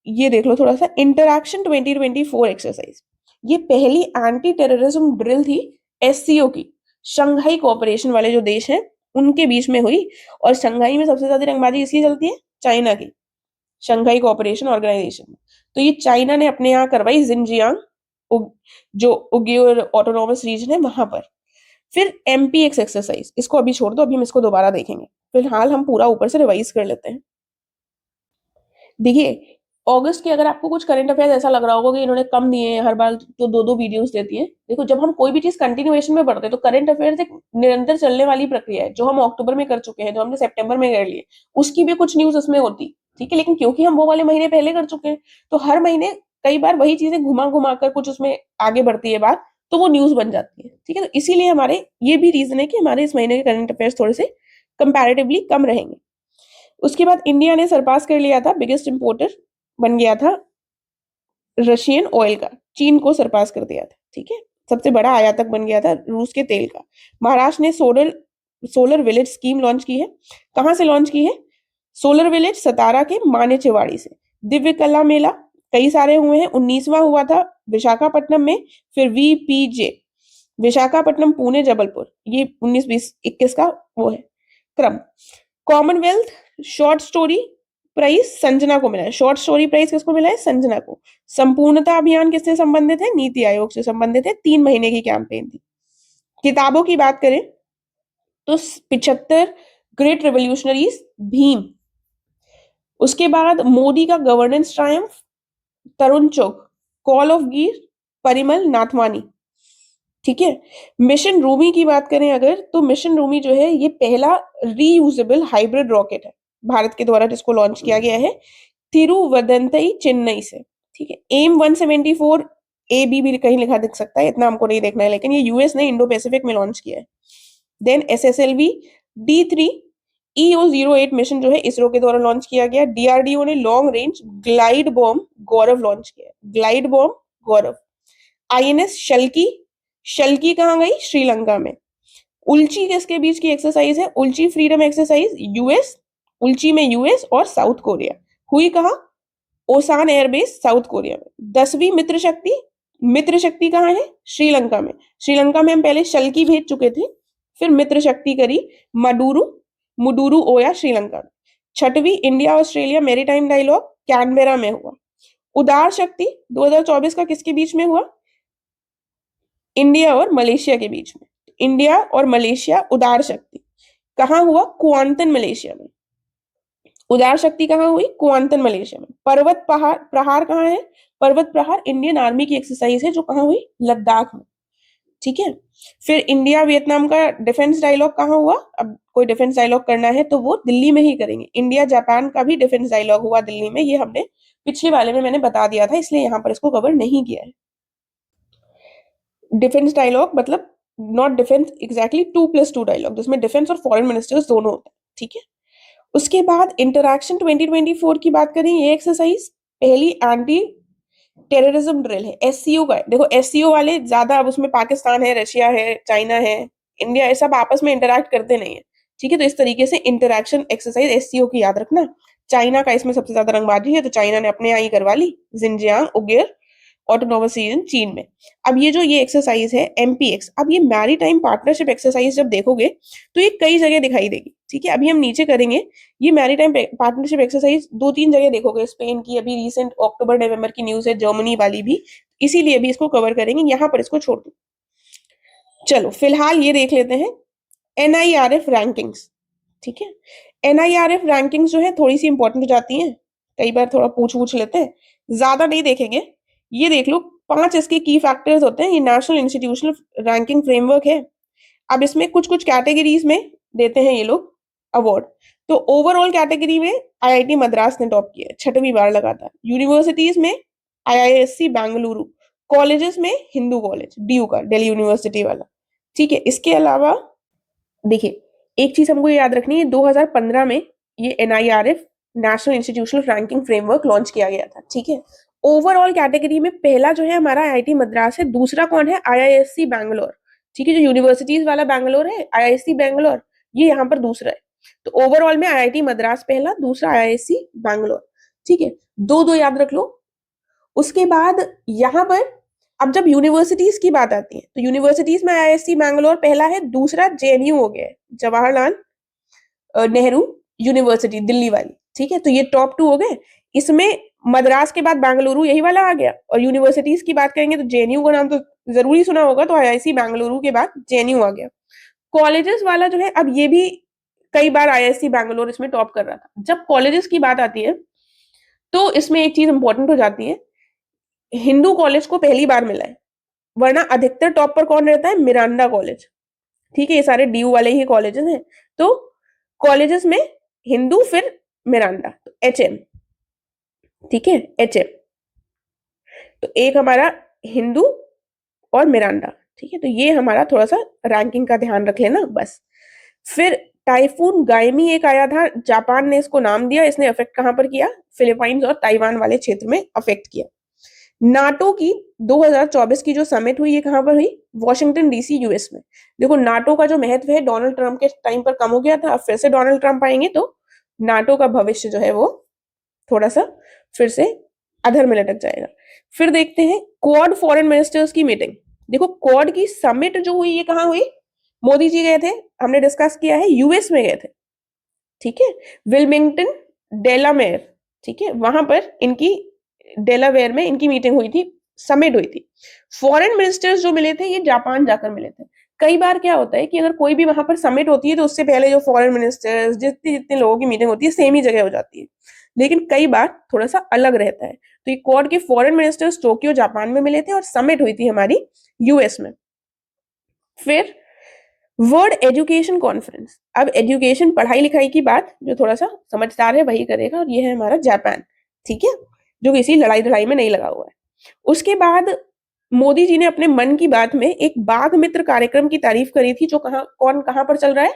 ये देख लो थोड़ा सा, इंटरैक्शन 2024 एक्सरसाइज, ये पहली एंटी टेररिज्म ड्रिल थी SCO की, शंघाई कोऑपरेशन वाले जो देश हैं उनके बीच में हुई। और शंघाई में सबसे ज्यादा रंगबाजी इसकी चलती है? चाइना की, शंघाई कोऑपरेशन ऑर्गेनाइजेशन में। तो ये चाइना ने अपने यहाँ करवाई, जिनजियांग जो उग्योर ऑटोनोमस रीजन है वहां पर। फिर MPX एक्सरसाइज, इसको अभी छोड़ दो, अभी हम इसको दोबारा देखेंगे, फिलहाल हम पूरा ऊपर से रिवाइज कर लेते हैं। देखिए अगस्त के अगर आपको कुछ करंट अफेयर्स ऐसा लग रहा होगा कि इन्होंने कम दिए हैं, हर बार तो 2-2 वीडियोस देती है, देखो जब हम कोई भी चीज कंटिन्यूएशन में पढ़ते हैं तो करंट अफेयर्स एक निरंतर चलने वाली प्रक्रिया है। जो हम अक्टूबर में कर चुके हैं, जो हमने सितंबर में कर लिए, उसकी भी कुछ न्यूज उसमें होती, ठीक है। लेकिन क्योंकि हम वो वाले महीने पहले कर चुके हैं तो हर महीने कई बार वही चीजें घुमा घुमा कर कुछ उसमें आगे बढ़ती है बात, तो वो न्यूज बन जाती है, ठीक है। तो इसीलिए हमारे ये भी रीजन है कि हमारे इस महीने के करंट अफेयर्स थोड़े से कंपैरेटिवली कम रहेंगे। उसके बाद इंडिया ने सरपास कर लिया था, बिगेस्ट इंपोर्टर बन गया था रशियन ऑयल का, चीन को सरपास कर दिया था, ठीक है। सबसे बड़ा आयातक बन गया था रूस के तेल का। महाराष्ट्र ने सोलर विलेज स्कीम लॉन्च की है। कहां से लॉन्च की है? सोलर विलेज सतारा के मानेचेवाड़ी से। दिव्य कला मेला कई सारे हुए हैं, 19वां हुआ था विशाखापट्टनम में, फिर VPJ विशाखापट्टनम पुणे जबलपुर, ये 19-20-21 का वो है क्रम। Commonwealth short story prize Sanjana को मिला है। शॉर्ट स्टोरी प्राइज किसको मिला है? संजना को। संपूर्णता अभियान किससे संबंधित है? नीति आयोग से संबंधित है, 3 महीने की कैंपेन थी। किताबों की बात करें तो 75 ग्रेट रिवोल्यूशनरीज भीम। उसके बाद मोदी का governance Triumph Tarun Chugh, call of गिर परिमल नाथवानी, ठीक है। मिशन रूमी की बात करें अगर, तो मिशन रूमी जो है ये पहला रीयूजेबल हाइब्रिड रॉकेट है भारत के द्वारा जिसको लॉन्च किया गया है तिरुवदंतई चेन्नई से। ठीक है। एम 174 ए बी भी कहीं लिखा दिख सकता है, इतना हमको नहीं देखना है, लेकिन ये यूएस ने इंडो पैसिफिक में लॉन्च किया है। Then SSLV D3 EO08 mission जो है इसरो के द्वारा लॉन्च किया गया। डीआरडीओ ने लॉन्ग रेंज ग्लाइड बॉम्ब गौरव लॉन्च किया। ग्लाइड बॉम्ब गौरव। INS शल्की, शल्की कहाँ गई? श्रीलंका में। उल्ची किसके बीच की एक्सरसाइज है? उल्ची फ्रीडम एक्सरसाइज यूएस, उल्ची में यूएस और साउथ कोरिया। हुई कहाँ? ओसान एयरबेस साउथ कोरिया में। 10वीं मित्र शक्ति, मित्र शक्ति कहाँ है? श्रीलंका में। श्रीलंका में हम पहले शल्की भेज चुके थे, फिर मित्र शक्ति करी मडुरु, मुडुरु ओया श्रीलंका में। 6वीं India Australia maritime dialogue Canberra में हुआ। उदार शक्ति 2024 का किसके बीच में हुआ? इंडिया और मलेशिया के बीच में। इंडिया और मलेशिया उदार शक्ति कहाँ हुआ? कुआंतन मलेशिया में। उदार शक्ति कहाँ हुई? कुआंतन मलेशिया में। पर्वत प्रहार, प्रहार कहाँ है? पर्वत प्रहार इंडियन आर्मी की एक्सरसाइज है जो कहाँ हुई? लद्दाख में। ठीक है। फिर इंडिया वियतनाम का डिफेंस डायलॉग कहाँ हुआ? अब कोई डिफेंस डायलॉग करना है तो वो दिल्ली में ही करेंगे। इंडिया जापान का भी डिफेंस डायलॉग हुआ दिल्ली में, ये हमने पिछले वाले में मैंने बता दिया था, इसलिए यहाँ पर इसको कवर नहीं किया है। डिफेंस डायलॉग मतलब नॉट डिफेंस एग्जैक्टली 2+2 डायलॉग, जिसमें डिफेंस और फॉरेन मिनिस्टर्स दोनों होते हैं। ठीक है। उसके बाद इंटरैक्शन 2024 की बात करें, ये एक्सरसाइज पहली एंटी टेररिज्म ड्रिल है। SCO का है। देखो SCO वाले ज्यादा, अब उसमें पाकिस्तान है, रशिया है, चाइना है, इंडिया, ये सब आपस में इंटरैक्ट करते नहीं है। ठीक है। तो इस तरीके से इंटरैक्शन एक्सरसाइज SCO की याद रखना। चाइना का इसमें सबसे ज्यादा रंगबाजी है, तो चाइना ने अपने यहाँ ही करवा ली, जिनजियांग उगेर ऑटोनोमस रीजन चीन में। अब ये एक्सरसाइज है MPX, अब ये मैरीटाइम पार्टनरशिप एक्सरसाइज जब देखोगे तो ये कई जगह दिखाई देगी। ठीक है। अभी हम नीचे करेंगे। ये मैरीटाइम पार्टनरशिप एक्सरसाइज 2-3 जगह देखोगे। स्पेन की अभी रिसेंट अक्टूबर नवंबर की न्यूज है, जर्मनी वाली भी, इसीलिए भी इसको कवर करेंगे, यहाँ पर इसको छोड़ दो। चलो फिलहाल ये देख लेते हैं NIRF रैंकिंग्स। ठीक है। NIRF रैंकिंग्स जो है थोड़ी सी इंपॉर्टेंट हो जाती हैं, कई बार थोड़ा पूछ लेते हैं, ज्यादा नहीं देखेंगे। ये देख लो 5 इसके की फैक्टर्स होते हैं। ये नेशनल इंस्टीट्यूशनल रैंकिंग फ्रेमवर्क है। अब इसमें कुछ कुछ कैटेगरीज में देते हैं ये लोग अवार्ड। तो ओवरऑल कैटेगरी में IIT मद्रास ने टॉप किया है 6वीं बार लगातार। यूनिवर्सिटीज में IISc बेंगलुरु। कॉलेजेस में हिंदू कॉलेज DU का, दिल्ली यूनिवर्सिटी वाला। ठीक है। इसके अलावा देखिए एक चीज हमको याद रखनी है, 2015 में ये NIRF national institutional ranking framework launch किया गया था। ठीक है। ओवरऑल कैटेगरी में पहला जो है हमारा IIT मद्रास है, दूसरा कौन है? IISc बैंगलोर। ठीक है। जो यूनिवर्सिटीज वाला बैंगलोर है IISc बैंगलोर, ये यहाँ पर दूसरा है। तो ओवरऑल में IIT मद्रास पहला, दूसरा IISc बैंगलोर। ठीक है। दो दो याद रख लो। उसके बाद यहाँ पर अब जब यूनिवर्सिटीज की बात आती है तो यूनिवर्सिटीज में IISc बैंगलोर पहला है, दूसरा JNU हो गया है, जवाहरलाल नेहरू यूनिवर्सिटी दिल्ली वाली। ठीक है। तो ये टॉप 2 हो गए। इसमें मद्रास के बाद बेंगलुरु यही वाला आ गया। और यूनिवर्सिटीज की बात करेंगे तो JNU का नाम तो जरूरी सुना होगा, तो IISc बेंगलुरु के बाद JNU आ गया। कॉलेजेस वाला जो है, अब ये भी कई बार IISc बैंगलोर इसमें टॉप कर रहा था। जब कॉलेजेस की बात आती है तो इसमें एक चीज इंपॉर्टेंट हो जाती है, हिंदू कॉलेज को पहली बार मिला है, वरना अधिकतर टॉप पर कौन रहता है? Miranda college. ठीक है। ये सारे DU वाले ही कॉलेजेस हैं। तो कॉलेजेस में हिंदू, फिर मिरांडा, तो HM। ठीक है। HM तो एक हमारा हिंदू और मिरांडा। ठीक है। तो ये हमारा थोड़ा सा रैंकिंग का ध्यान रख लेना बस। फिर टाइफून गायमी एक आया था, जापान ने इसको नाम दिया। इसने अफेक्ट कहां पर किया? फिलीपाइंस और ताइवान वाले क्षेत्र में अफेक्ट किया। नाटो की 2024 की जो समिट हुई, ये कहां पर हुई? वॉशिंगटन DC US में। देखो नाटो का जो महत्व है डोनाल्ड ट्रंप के टाइम पर कम हो गया था, अब फिर से डोनाल्ड ट्रंप आएंगे तो नाटो का भविष्य जो है वो थोड़ा सा फिर से अधर में लटक जाएगा। फिर देखते हैं क्वाड फॉरेन मिनिस्टर्स की मीटिंग। देखो क्वाड की समिट जो हुई, ये कहां हुई? मोदी जी गए थे, हमने डिस्कस किया है, US में गए थे। ठीक है। Wilmington Delaware. ठीक है। वहां पर इनकी डेलावेयर में इनकी मीटिंग हुई थी, समिट हुई थी। फॉरेन मिनिस्टर्स जो मिले थे ये जापान जाकर मिले थे। कई बार क्या होता है कि अगर कोई भी वहां पर समिट होती है तो उससे पहले जो फॉरेन मिनिस्टर्स जितने जितने लोगों की मीटिंग होती है सेम ही जगह हो जाती है, लेकिन कई बार थोड़ा सा अलग रहता है। तो ये क्वाड के फॉरेन मिनिस्टर्स टोक्यो जापान में मिले थे और समिट हुई थी हमारी US में। फिर वर्ल्ड एजुकेशन कॉन्फ्रेंस, अब एजुकेशन पढ़ाई लिखाई की बात जो थोड़ा सा समझदार है वही करेगा, और ये है हमारा जापान, ठीक है, जो किसी लड़ाई लड़ाई में नहीं लगा हुआ है। उसके बाद मोदी जी ने अपने मन की बात में एक बाघ मित्र कार्यक्रम की तारीफ करी थी, जो कहां पर चल रहा है,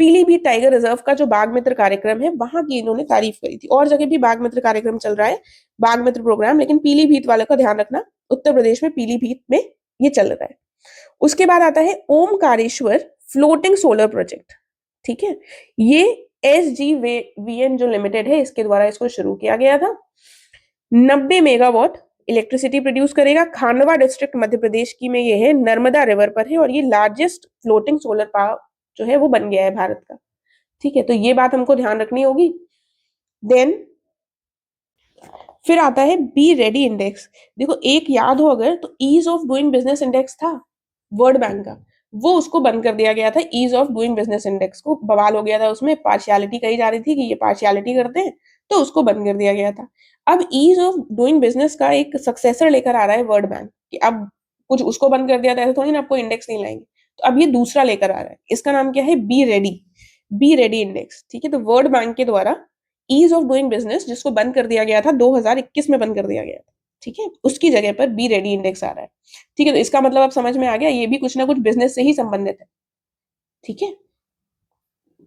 पीलीभीत टाइगर रिजर्व का जो बाघ मित्र कार्यक्रम है वहां की इन्होंने तारीफ करी थी। और जगह भी बाघ मित्र कार्यक्रम चल रहा है, बाघ मित्र प्रोग्राम, लेकिन पीलीभीत वाले का ध्यान रखना, उत्तर प्रदेश में पीलीभीत में ये चल रहा है। उसके बाद आता है ओमकारेश्वर फ्लोटिंग सोलर प्रोजेक्ट, ठीक है, ये SGVN जो लिमिटेड है इसके द्वारा इसको शुरू किया गया था। 90 मेगावाट इलेक्ट्रिसिटी प्रोड्यूस करेगा। खांडवा डिस्ट्रिक्ट मध्य प्रदेश की में ये है, नर्मदा रिवर पर है, और ये लार्जेस्ट फ्लोटिंग सोलर पावर जो है वो बन गया है भारत का, ठीक है, तो ये बात हमको ध्यान रखनी होगी। देन फिर आता है बी रेडी इंडेक्स। देखो एक याद हो अगर तो ease of doing business index था वर्ल्ड बैंक का, वो उसको बंद कर दिया गया था, ease of doing business index को बवाल हो गया था, उसमें पार्शियलिटी कही जा रही थी कि ये पार्शियलिटी करते हैं, तो उसको बंद कर दिया गया था। अब ईज ऑफ डूइंग बिजनेस का एक सक्सेसर लेकर आ रहा है वर्ल्ड बैंक, कि अब कुछ उसको बंद कर दिया था ऐसा थोड़ी ना आपको इंडेक्स नहीं लाएंगे, तो अब ये दूसरा लेकर आ रहा है, इसका नाम क्या है, बी रेडी इंडेक्स, ठीक है। तो वर्ल्ड बैंक के द्वारा ईज ऑफ डूइंग बिजनेस जिसको बंद कर दिया गया था 2021 में बंद कर दिया गया था, ठीक है, उसकी जगह पर बी रेडी इंडेक्स आ रहा है, ठीक है। तो इसका मतलब अब समझ में आ गया, ये भी कुछ ना कुछ बिजनेस से ही संबंधित है, ठीक है।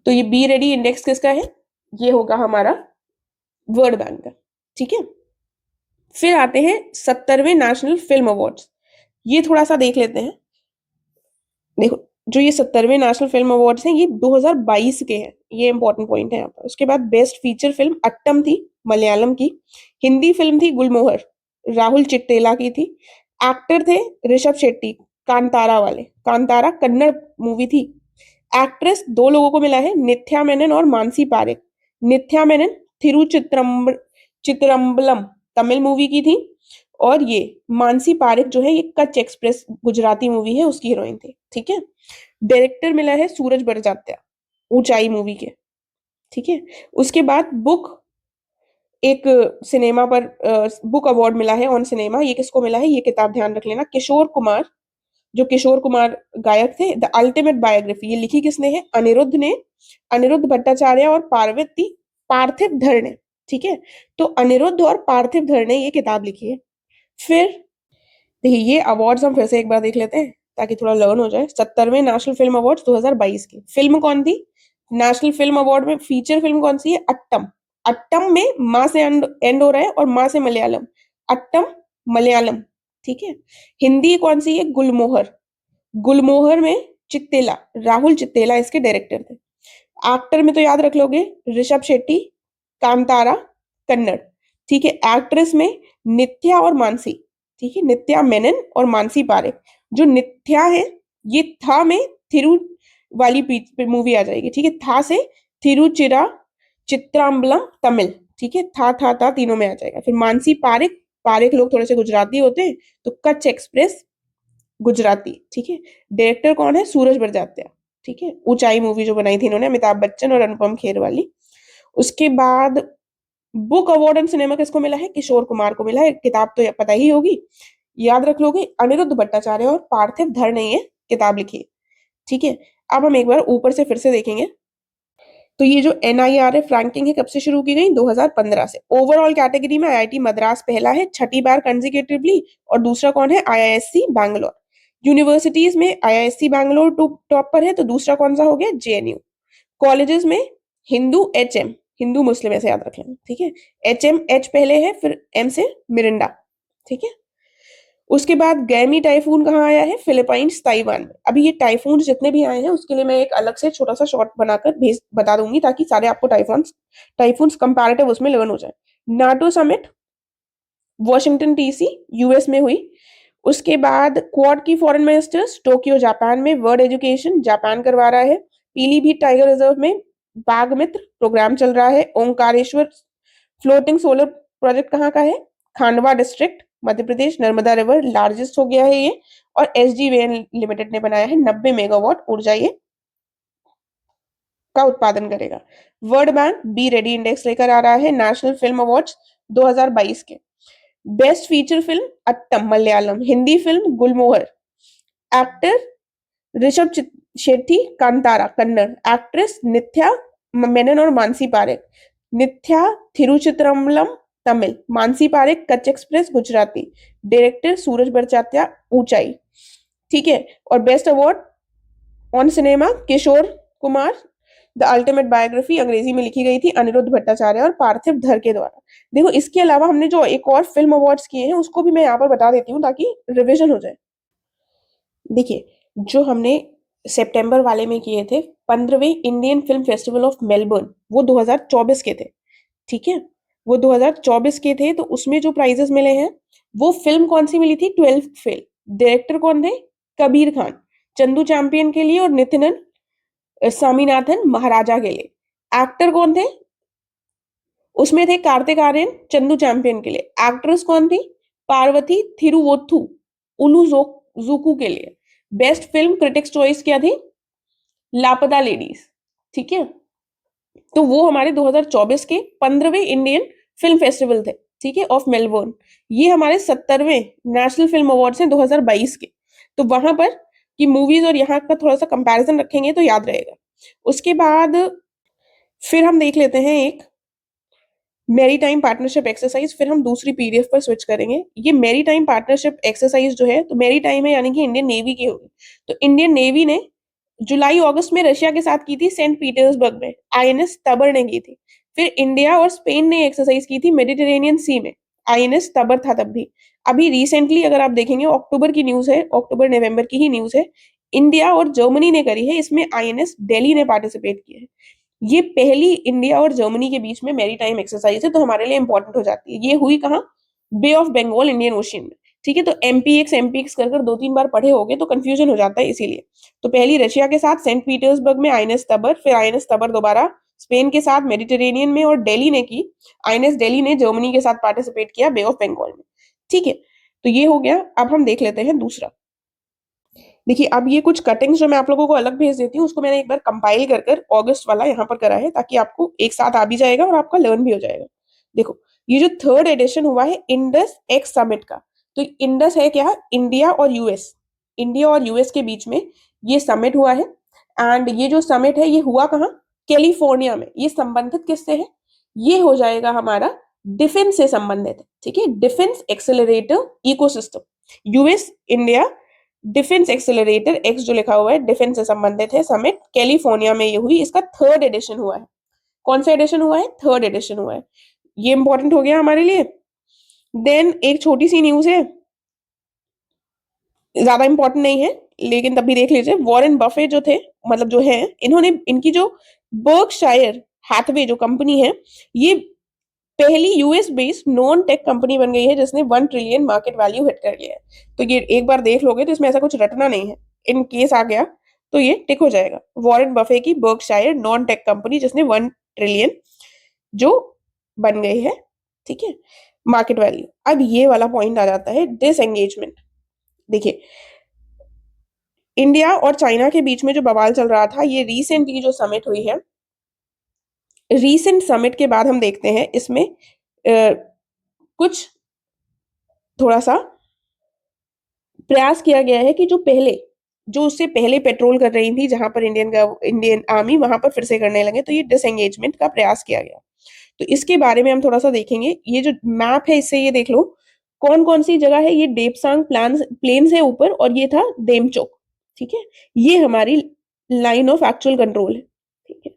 तो ये बी रेडी इंडेक्स किसका है, ये होगा हमारा वर्ल्ड बैंक का, ठीक है। फिर आते हैं 70वें नेशनल फिल्म अवार्ड्स, ये थोड़ा सा देख लेते हैं। देखो जो ये 70वें नेशनल फिल्म अवार्ड्स हैं ये 2022 के हैं, ये इंपॉर्टेंट पॉइंट है यहाँ पर। उसके बाद बेस्ट फीचर फिल्म अट्टम थी मलयालम की, हिंदी फिल्म थी गुलमोहर राहुल चिट्टेला की थी, एक्टर थे ऋषभ शेट्टी कांतारा वाले, कांतारा कन्नड़ मूवी थी। एक्ट्रेस दो लोगों को मिला है, नित्या मेनन और मानसी पारेख। नित्या मेनन चित्रम्बलम तमिल मूवी की थी, और ये मानसी पारेख जो है ये कच्छ एक्सप्रेस गुजराती मूवी है उसकी हीरोइन थी, ठीक है। डायरेक्टर मिला है सूरज बड़जात्या ऊंचाई मूवी के, ठीक है। उसके बाद बुक एक सिनेमा पर बुक अवार्ड मिला है ऑन सिनेमा, ये किसको मिला है, ये किताब ध्यान रख लेना, किशोर कुमार, जो किशोर कुमार गायक थे, द अल्टीमेट बायोग्राफी, ये लिखी किसने है, अनिरुद्ध ने, अनिरुद्ध भट्टाचार्य और पार्वती पार्थिव धर ने, ठीक है। तो अनिरुद्ध और पार्थिव धर ने ये किताब लिखी है। फिर देखिए ये अवार्ड्स हम फिर से एक बार देख लेते हैं ताकि थोड़ा लर्न हो जाए। 70वें नेशनल फिल्म अवार्ड्स 2022 की फिल्म कौन थी, नेशनल फिल्म अवार्ड में फीचर फिल्म कौन सी है, अट्टम। अट्टम में माँ से एंड हो रहा है और माँ से मलयालम, अट्टम मलयालम, ठीक है। हिंदी कौन सी है, गुलमोहर, गुलमोहर में चित्तेला, राहुल चित्तेला इसके डायरेक्टर थे। एक्टर में तो याद रख लोगे ऋषभ शेट्टी कांतारा कन्नड़, ठीक है। एक्ट्रेस में नित्या और मानसी, ठीक है, नित्या मेनन और मानसी पारेख। जो नित्या है ये था में थिरु वाली मूवी आ जाएगी, ठीक है, था से थिरुचिरा चित्राम्बलम तमिल, ठीक है, था तीनों में आ जाएगा। फिर मानसी पारेख, पारेख लोग थोड़े से गुजराती होते हैं तो कच्छ एक्सप्रेस गुजराती, ठीक है। डायरेक्टर कौन है, सूरज बड़जात्या, ठीक है, ऊंचाई मूवी जो बनाई थी इन्होंने अमिताभ बच्चन और अनुपम खेर वाली। उसके बाद बुक अवार्ड एंड सिनेमा किसको मिला है, किशोर कुमार को मिला है, किताब तो पता ही होगी, याद रख लोगे, अनिरुद्ध भट्टाचार्य और पार्थिव धर ने ये किताब लिखी है, ठीक है। अब हम एक बार ऊपर से फिर से देखेंगे, तो ये जो NIRF रैंकिंग है कब से शुरू की गई, 2015 से। ओवरऑल कैटेगरी में IIT मद्रास पहला है 6ठी बार कंसेक्यूटिवली, और दूसरा कौन है, IISc बैंगलोर। यूनिवर्सिटीज में IISc बैंगलोर टॉप पर है, तो दूसरा कौन सा हो गया, JNU। कॉलेजेस में हिंदू HM, हिंदू मुस्लिम ऐसे याद रख लेना, ठीक है। HM H पहले है, फिर M से मिरिंडा, ठीक है। उसके बाद गैमी टाइफून कहाँ आया है, फिलीपाइंस ताइवान में। अभी ये टाइफून जितने भी आए हैं उसके लिए मैं एक अलग से छोटा सा शॉर्ट बनाकर भेज बता दूंगी ताकि सारे आपको टाइफून्स कंपैरेटिव उसमें लर्न हो जाए। NATO summit Washington DC US में हुई। उसके बाद क्वाड की फॉरेन मिनिस्टर्स टोक्यो जापान में। वर्ल्ड एजुकेशन जापान करवा रहा है। पीलीभीत टाइगर रिजर्व में बाघ मित्र प्रोग्राम चल रहा है। ओंकारेश्वर फ्लोटिंग सोलर प्रोजेक्ट कहाँ का है, Khandwa district Madhya Pradesh, Narmada river largest हो गया है ये, और SGVN लिमिटेड ने बनाया है। 90 मेगावाट ऊर्जा ये का उत्पादन करेगा। World Bank B ready index लेकर आ रहा है। नेशनल फिल्म अवार्ड्स 2022 के, best feature film Aattam Malayalam, Hindi film Gulmohar, actor Shetty Kantara Kannada, actress Nithya Menen और मानसी पारेख, नित्या थिरुचित्रम्बलम तमिल, मानसी पारेख कच्छ एक्सप्रेस गुजराती, डायरेक्टर सूरज बड़चात्या ऊंचाई, ठीक है। और best award on cinema Kishore Kumar, the ultimate biography अंग्रेजी में लिखी गई थी अनिरुद्ध भट्टाचार्य और पार्थिव धर के द्वारा। देखो इसके अलावा हमने जो एक और फिल्म अवार्ड्स किए हैं उसको भी मैं यहाँ पर बता देती हूँ ताकि रिविजन हो जाए। देखिए जो हमने सितंबर वाले में किए थे 15वें Indian film festival of Melbourne, वो 2024 के थे, ठीक है, वो 2024 के थे। तो उसमें जो प्राइजेस मिले हैं वो फिल्म कौन सी मिली थी, 12th फेल। डायरेक्टर कौन थे, कबीर खान, चंदू चैंपियन के लिए और नितिनन स्वामीनाथन महाराजा के लिए। एक्टर कौन थे, उसमें थे कार्तिक आर्यन चंदू चैंपियन के लिए। एक्ट्रेस कौन थी, पार्वती थिरुवोथु उलू जुकू के लिए। बेस्ट फिल्म क्रिटिक्स चॉइस क्या थी, लापता लेडीज, ठीक है। तो वो हमारे 2024 के 15वें इंडियन फिल्म फेस्टिवल थे, ठीक है, ऑफ मेलबोर्न। ये हमारे 70वें नेशनल फिल्म अवार्ड्स हैं 2022 के। तो वहां पर की मूवीज और यहाँ का थोड़ा सा कंपैरिजन रखेंगे तो याद रहेगा। उसके बाद फिर हम देख लेते हैं एक मेरी टाइम पार्टनरशिप एक्सरसाइज, फिर हम दूसरी पीडीएफ पर स्विच करेंगे। ये मेरी टाइम पार्टनरशिप एक्सरसाइज जो है, तो मेरी टाइम है यानी कि इंडियन नेवी की होगी। तो इंडियन नेवी ने जुलाई अगस्त में रशिया के साथ की थी सेंट पीटर्सबर्ग में, आईएनएस तबर ने की थी। फिर इंडिया और स्पेन ने एक्सरसाइज की थी मेडिटेरेनियन सी में, आईएनएस तबर था तब भी। अभी रिसेंटली अगर आप देखेंगे अक्टूबर की न्यूज है, अक्टूबर नवंबर की ही न्यूज है, इंडिया और जर्मनी ने करी है, इसमें आईएनएस दिल्ली ने पार्टिसिपेट किया है। ये पहली इंडिया और जर्मनी के बीच में मेरी टाइम एक्सरसाइज है, तो हमारे लिए इंपॉर्टेंट हो जाती है। ये हुई कहाँ, बे ऑफ बंगाल इंडियन ओशियन में, ठीक है। तो एमपीएक्स कर 2-3 बार पढ़े होगे तो कंफ्यूजन हो जाता है इसीलिए। तो पहली रशिया के साथ सेंट पीटर्सबर्ग में आईएनएस तबर, फिर आईएनएस तबर दोबारा स्पेन के साथ मेडिटेरेनियन में, और दिल्ली ने की, आईएनएस दिल्ली ने जर्मनी के साथ पार्टिसिपेट किया बे ऑफ बंगाल में, ठीक है। तो ये हो गया। अब हम देख लेते हैं दूसरा। देखिए अब ये कुछ कटिंग्स जो मैं आप लोगों को अलग भेज देती हूँ उसको मैंने एक बार कंपाइल कर अगस्त वाला यहाँ पर करा है ताकि आपको एक साथ आ भी जाएगा और आपका लर्न भी हो जाएगा। देखो ये जो 3rd एडिशन हुआ है इंडस एक्स समिट का, तो इंडस है क्या, इंडिया और यूएस, इंडिया और यूएस के बीच में ये समिट हुआ है। एंड ये जो समिट है ये हुआ कहाँ, कैलिफोर्निया में। ये संबंधित किससे है, ये हो जाएगा हमारा डिफेंस से संबंधित है, ठीक है, defence accelerator ecosystem. US India defence accelerator x जो लिखा हुआ है डिफेंस से संबंधित है, समिट कैलिफोर्निया में ये हुई। इसका 3rd एडिशन हुआ है। कौन सा एडिशन हुआ है, 3rd एडिशन हुआ है। ये इंपॉर्टेंट हो गया हमारे लिए। देन एक छोटी सी न्यूज है, ज्यादा इंपॉर्टेंट नहीं है लेकिन तब भी देख लीजिए। वॉरेन बफे जो थे, मतलब जो है, इन्होंने इनकी जो बर्कशायर हैथवे जो कंपनी है, ये पहली US based non tech company बन गई है जिसने 1 ट्रिलियन मार्केट वैल्यू हिट कर लिया है। तो ये एक बार देख लोगे तो इसमें ऐसा कुछ रटना नहीं है, इन केस आ गया तो ये टिक हो जाएगा। वॉरेन बफे की बर्कशायर नॉन टेक कंपनी जिसने 1 ट्रिलियन जो बन गई है, ठीक है, मार्केट वैल्यू। अब ये वाला पॉइंट आ जाता है डिसएंगेजमेंट। देखिए इंडिया और चाइना के बीच में जो बवाल चल रहा था, ये रिसेंटली जो समिट हुई है, रीसेंट समिट के बाद हम देखते हैं इसमें कुछ थोड़ा सा प्रयास किया गया है कि जो उससे पहले पेट्रोल कर रही थी जहां पर इंडियन आर्मी, वहां पर फिर से करने लगे, तो ये डिसएंगेजमेंट का प्रयास किया गया। तो इसके बारे में हम थोड़ा सा देखेंगे। ये जो मैप है इससे ये देख लो कौन कौन सी जगह है। ये डेपसांग प्लेन्स है ऊपर और ये था देमचोक, ठीक है। ये हमारी लाइन ऑफ एक्चुअल कंट्रोल है, ठीक है।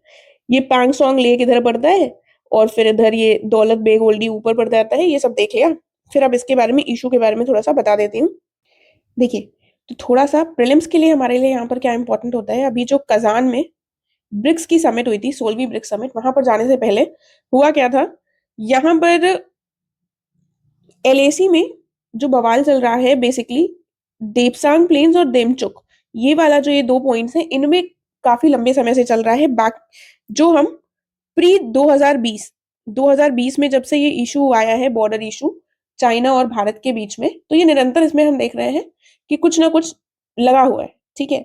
ये पैंगसोंग लेक इधर पड़ता है और फिर इधर ये दौलत बेग ओल्डी ऊपर पड़ जाता है, ये सब देख लिया। फिर अब इसके बारे में, इशू के बारे में थोड़ा सा बता देती हूँ। देखिए तो थोड़ा सा प्रीलिम्स के लिए हमारे लिए यहाँ पर क्या इंपॉर्टेंट होता है, अभी जो कजान में ब्रिक्स की समिट हुई थी, 16वीं ब्रिक्स समिट, वहां पर जाने से पहले हुआ क्या था, यहाँ पर एलएसी में जो बवाल चल रहा है बेसिकली देपसांग प्लेन्स और देमचुक, ये वाला जो ये 2 पॉइंट्स हैं, इनमें काफी लंबे समय से चल रहा है बैक, जो हम प्री 2020 में जब से ये इशू आया है, बॉर्डर इशू चाइना और भारत के बीच में, तो ये निरंतर इसमें हम देख रहे हैं कि कुछ ना कुछ लगा हुआ है, ठीक है।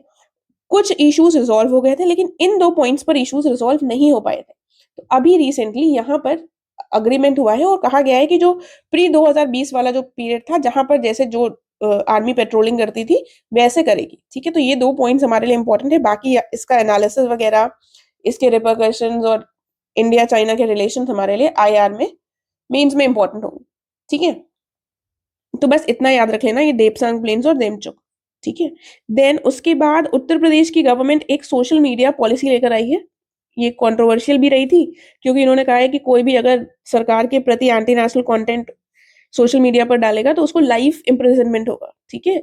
कुछ इश्यूज रिजॉल्व हो गए थे लेकिन इन 2 पॉइंट्स पर इश्यूज रिजॉल्व नहीं हो पाए थे। तो अभी रिसेंटली यहाँ पर अग्रीमेंट हुआ है और कहा गया है कि जो प्री 2020 वाला जो पीरियड था, जहां पर जैसे जो आर्मी पेट्रोलिंग करती थी वैसे करेगी, ठीक है। तो ये 2 पॉइंट्स हमारे लिए इंपॉर्टेंट है। बाकी इसका एनालिसिस वगैरह, इसके रिपरकशंस और इंडिया चाइना के रिलेशन हमारे लिए आईआर में मेंस में इंपॉर्टेंट होंगे, ठीक है। तो बस इतना याद रख लेना, ये देपसांग प्लेन्स और देमचुक, ठीक है। देन उसके बाद उत्तर प्रदेश की गवर्नमेंट एक सोशल मीडिया पॉलिसी लेकर आई है। ये कंट्रोवर्शियल भी रही थी, क्योंकि इन्होंने कहा है कि कोई भी अगर सरकार के प्रति anti national content social media पर डालेगा तो उसको लाइफ इम्प्रिजनमेंट होगा, ठीक है,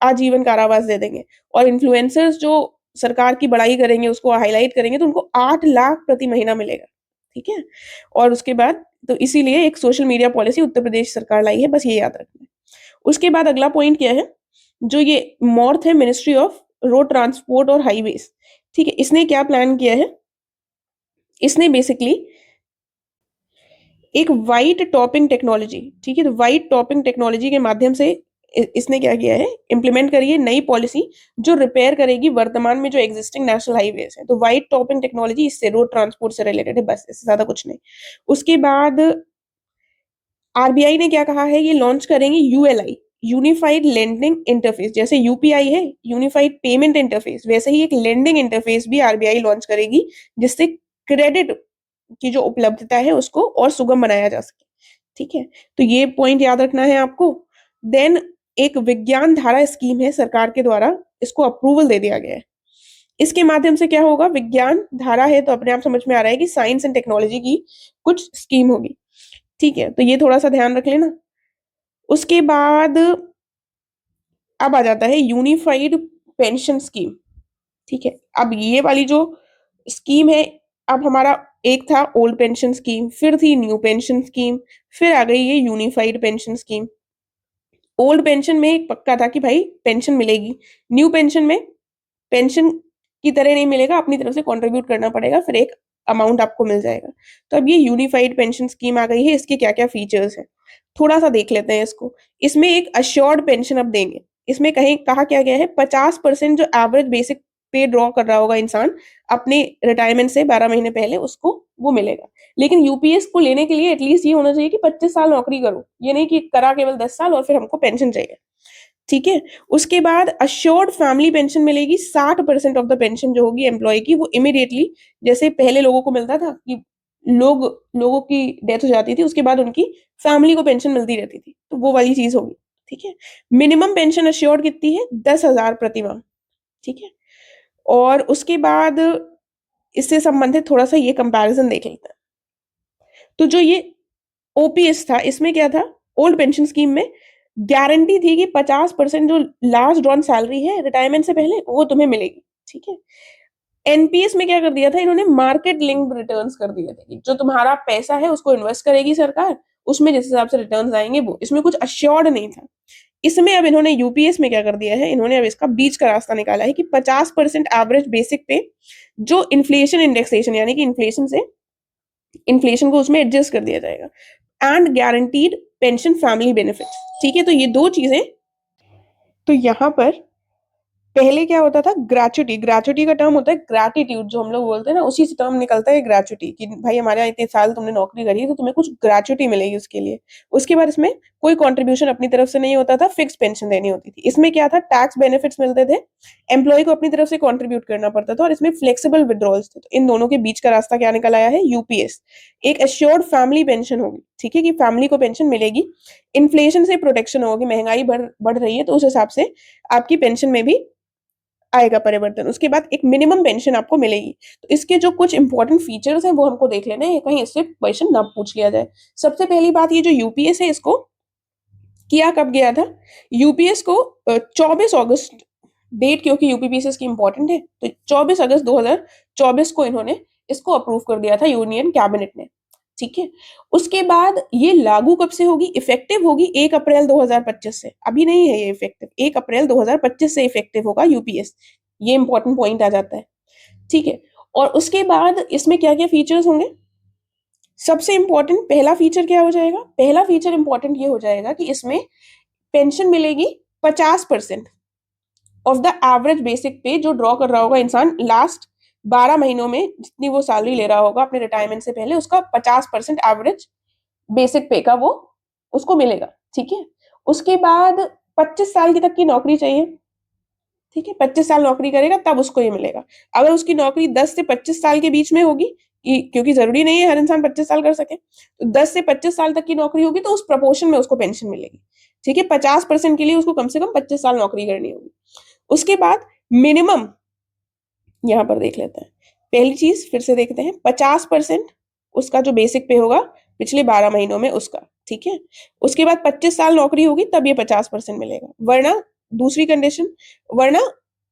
आजीवन कारावास दे देंगे। और इन्फ्लुएंसर्स जो सरकार की बड़ाई करेंगे, उसको हाईलाइट करेंगे, तो उनको 8 लाख प्रति महीना मिलेगा, ठीक है। और उसके बाद तो इसीलिए एक social media policy Uttar Pradesh सरकार लाई है, बस ये याद रखना है। उसके बाद अगला पॉइंट क्या है, जो ये मॉर्थ है, मिनिस्ट्री ऑफ रोड ट्रांसपोर्ट और हाईवेज, ठीक है। इसने क्या प्लान किया है, इसने बेसिकली एक वाइट टॉपिंग टेक्नोलॉजी, ठीक है, तो वाइट टॉपिंग टेक्नोलॉजी के माध्यम से इसने क्या किया है, इंप्लीमेंट करी है नई पॉलिसी जो रिपेयर करेगी वर्तमान में जो एग्जिस्टिंग नेशनल हाईवेज है। तो वाइट टॉपिंग टेक्नोलॉजी इससे रोड ट्रांसपोर्ट से रिलेटेड है, बस इससे ज्यादा कुछ नहीं। उसके बाद आरबीआई ने क्या कहा है, ये लॉन्च करेंगे यूएलआई, यूनिफाइड लेंडिंग इंटरफेस। जैसे यूपीआई है यूनिफाइड पेमेंट इंटरफेस, वैसे ही एक लेंडिंग इंटरफेस भी आरबीआई लॉन्च करेगी, जिससे क्रेडिट की जो उपलब्धता है उसको और सुगम बनाया जा सके, ठीक है। तो ये पॉइंट याद रखना है आपको। देन एक विज्ञान धारा स्कीम है सरकार के द्वारा, इसको अप्रूवल दे दिया गया है। इसके माध्यम से क्या होगा, विज्ञान धारा है तो अपने आप समझ में आ रहा है कि साइंस एंड टेक्नोलॉजी की कुछ स्कीम होगी, ठीक है। तो ये थोड़ा सा ध्यान रख लेना। उसके बाद अब आ जाता है यूनिफाइड पेंशन स्कीम, ठीक है। अब ये वाली जो स्कीम है, अब हमारा एक था ओल्ड पेंशन स्कीम, फिर थी न्यू पेंशन स्कीम, फिर आ गई ये unified pension scheme. Old pension में एक पक्का था कि भाई पेंशन मिलेगी, न्यू पेंशन में पेंशन की तरह नहीं मिलेगा, अपनी तरफ से कंट्रीब्यूट करना पड़ेगा, फिर एक अमाउंट आपको मिल जाएगा। तो अब ये यूनिफाइड पेंशन स्कीम आ गई है, इसके क्या क्या फीचर्स हैं थोड़ा सा देख लेते हैं इसको। इसमें एक अश्योर्ड पेंशन अब देंगे। इसमें कहीं कहा क्या गया है, 50% जो एवरेज बेसिक पे ड्रॉ कर रहा होगा इंसान अपने रिटायरमेंट से 12 महीने पहले, उसको वो मिलेगा। लेकिन यूपीएस को लेने के लिए एटलीस्ट ये होना चाहिए कि 25 साल नौकरी करो, ये नहीं कि करा केवल 10 साल और फिर हमको पेंशन चाहिए, ठीक है। उसके बाद अश्योर्ड फैमिली पेंशन मिलेगी। 60% ऑफ द पेंशन जो होगी एम्प्लॉय की, वो इमीडिएटली, जैसे पहले लोगों को मिलता था कि लोगों की डेथ हो जाती थी, उसके बाद उनकी फैमिली को पेंशन मिलती रहती थी, तो वो वाली चीज होगी, ठीक है। मिनिमम पेंशन अश्योर्ड कितनी है, 10,000 प्रति माह, ठीक है। और उसके बाद इससे संबंधित थोड़ा सा ये कंपैरिजन देख लेते हैं। तो जो ये ओपीएस था, इसमें क्या था, ओल्ड पेंशन स्कीम में गारंटी थी कि 50% जो लास्ट ड्रॉन सैलरी है रिटायरमेंट से पहले वो तुम्हें मिलेगी, ठीक है। एनपीएस में क्या कर दिया था इन्होंने, मार्केट लिंक्ड रिटर्न्स कर दिए थे, जो तुम्हारा पैसा है उसको इन्वेस्ट करेगी सरकार, उसमें जिस हिसाब से रिटर्न्स आएंगे वो, इसमें कुछ अश्योर्ड नहीं था। इसमें अब इन्होंने यूपीएस में क्या कर दिया है, इन्होंने अब इसका बीच का रास्ता निकाला है कि 50% एवरेज बेसिक पे जो इन्फ्लेशन इंडेक्सेशन, यानी कि इन्फ्लेशन से इन्फ्लेशन को उसमें एडजस्ट कर दिया जाएगा। And guaranteed pension family benefit, ठीक है। तो ये दो चीजें। तो यहाँ पर पहले क्या होता था, ग्रेचुटी, ग्रेचुटी का टर्म होता है ग्रैटिट्यूड, जो हम लोग बोलते हैं ना, उसी से टर्म निकलता है ग्रेचुटी, कि भाई हमारे यहाँ इतने साल तुमने नौकरी करी है तो तुम्हें कुछ ग्रेचुटी मिलेगी उसके लिए। उसके बाद इसमें कोई कंट्रीब्यूशन अपनी तरफ से नहीं होता था, फिक्स पेंशन देनी होती थी। इसमें क्या था, टैक्स बेनिफिट्स मिलते थे, एम्प्लॉय को अपनी तरफ से कंट्रीब्यूट करना पड़ता था, और इसमें फ्लेक्सिबल विड्रॉल्स थे। तो इन दोनों के बीच का रास्ता क्या निकल आया है, यूपीएस। एक एश्योर्ड फैमिली पेंशन होगी, ठीक है, कि फैमिली को पेंशन मिलेगी, इन्फ्लेशन से प्रोटेक्शन होगी, महंगाई बढ़ रही है तो उस हिसाब से आपकी पेंशन में भी आएगा परिवर्तन। उसके बाद एक मिनिमम पेंशन आपको मिलेगी। तो इसके जो कुछ इंपॉर्टेंट फीचर्स हैं वो हमको देख लेना है, कहीं इससे क्वेश्चन ना पूछ लिया जाए। सबसे पहली बात, ये जो यूपीएस है इसको किया कब गया था, यूपीएस को 24 अगस्त डेट, क्योंकि यूपीपीएसएस की इंपॉर्टेंट है, तो 24 अगस्त 2024 को इन्होंने इसको अप्रूव कर दिया था यूनियन कैबिनेट ने, ठीक है। उसके बाद ये लागू कब से होगी, इफेक्टिव होगी 1 अप्रैल 2025 से, अभी नहीं है ये इफेक्टिव, 1 अप्रैल 2025 से इफेक्टिव होगा यूपीएस। ये इंपॉर्टेंट पॉइंट आ जाता है, ठीक है। और उसके बाद इसमें क्या क्या फीचर्स होंगे, सबसे इंपॉर्टेंट पहला फीचर क्या हो जाएगा, पहला फीचर इंपॉर्टेंट ये हो जाएगा कि इसमें पेंशन मिलेगी 50% ऑफ द एवरेज बेसिक पे, जो ड्रॉ कर रहा होगा इंसान लास्ट 12 महीनों में, जितनी वो सैलरी ले रहा होगा अपने रिटायरमेंट से पहले, उसका 50% एवरेज बेसिक पे का वो उसको मिलेगा, ठीक है। उसके बाद 25 साल की तक की नौकरी चाहिए, ठीक है, 25 साल नौकरी करेगा तब उसको ये मिलेगा। अगर उसकी नौकरी 10 से 25 साल के बीच में होगी, क्योंकि जरूरी नहीं है हर इंसान 25 साल कर सके, तो 10 से 25 साल तक की नौकरी होगी तो उस प्रपोर्शन में उसको पेंशन मिलेगी, ठीक है। 50% के लिए उसको कम से कम 25 साल नौकरी करनी होगी। उसके बाद मिनिमम, यहां पर देख लेते हैं, पहली चीज फिर से देखते हैं, 50% उसका जो बेसिक पे होगा पिछले 12 महीनों में उसका, ठीक है। उसके बाद 25 साल नौकरी होगी तब ये 50% मिलेगा, वरना दूसरी कंडीशन, वरना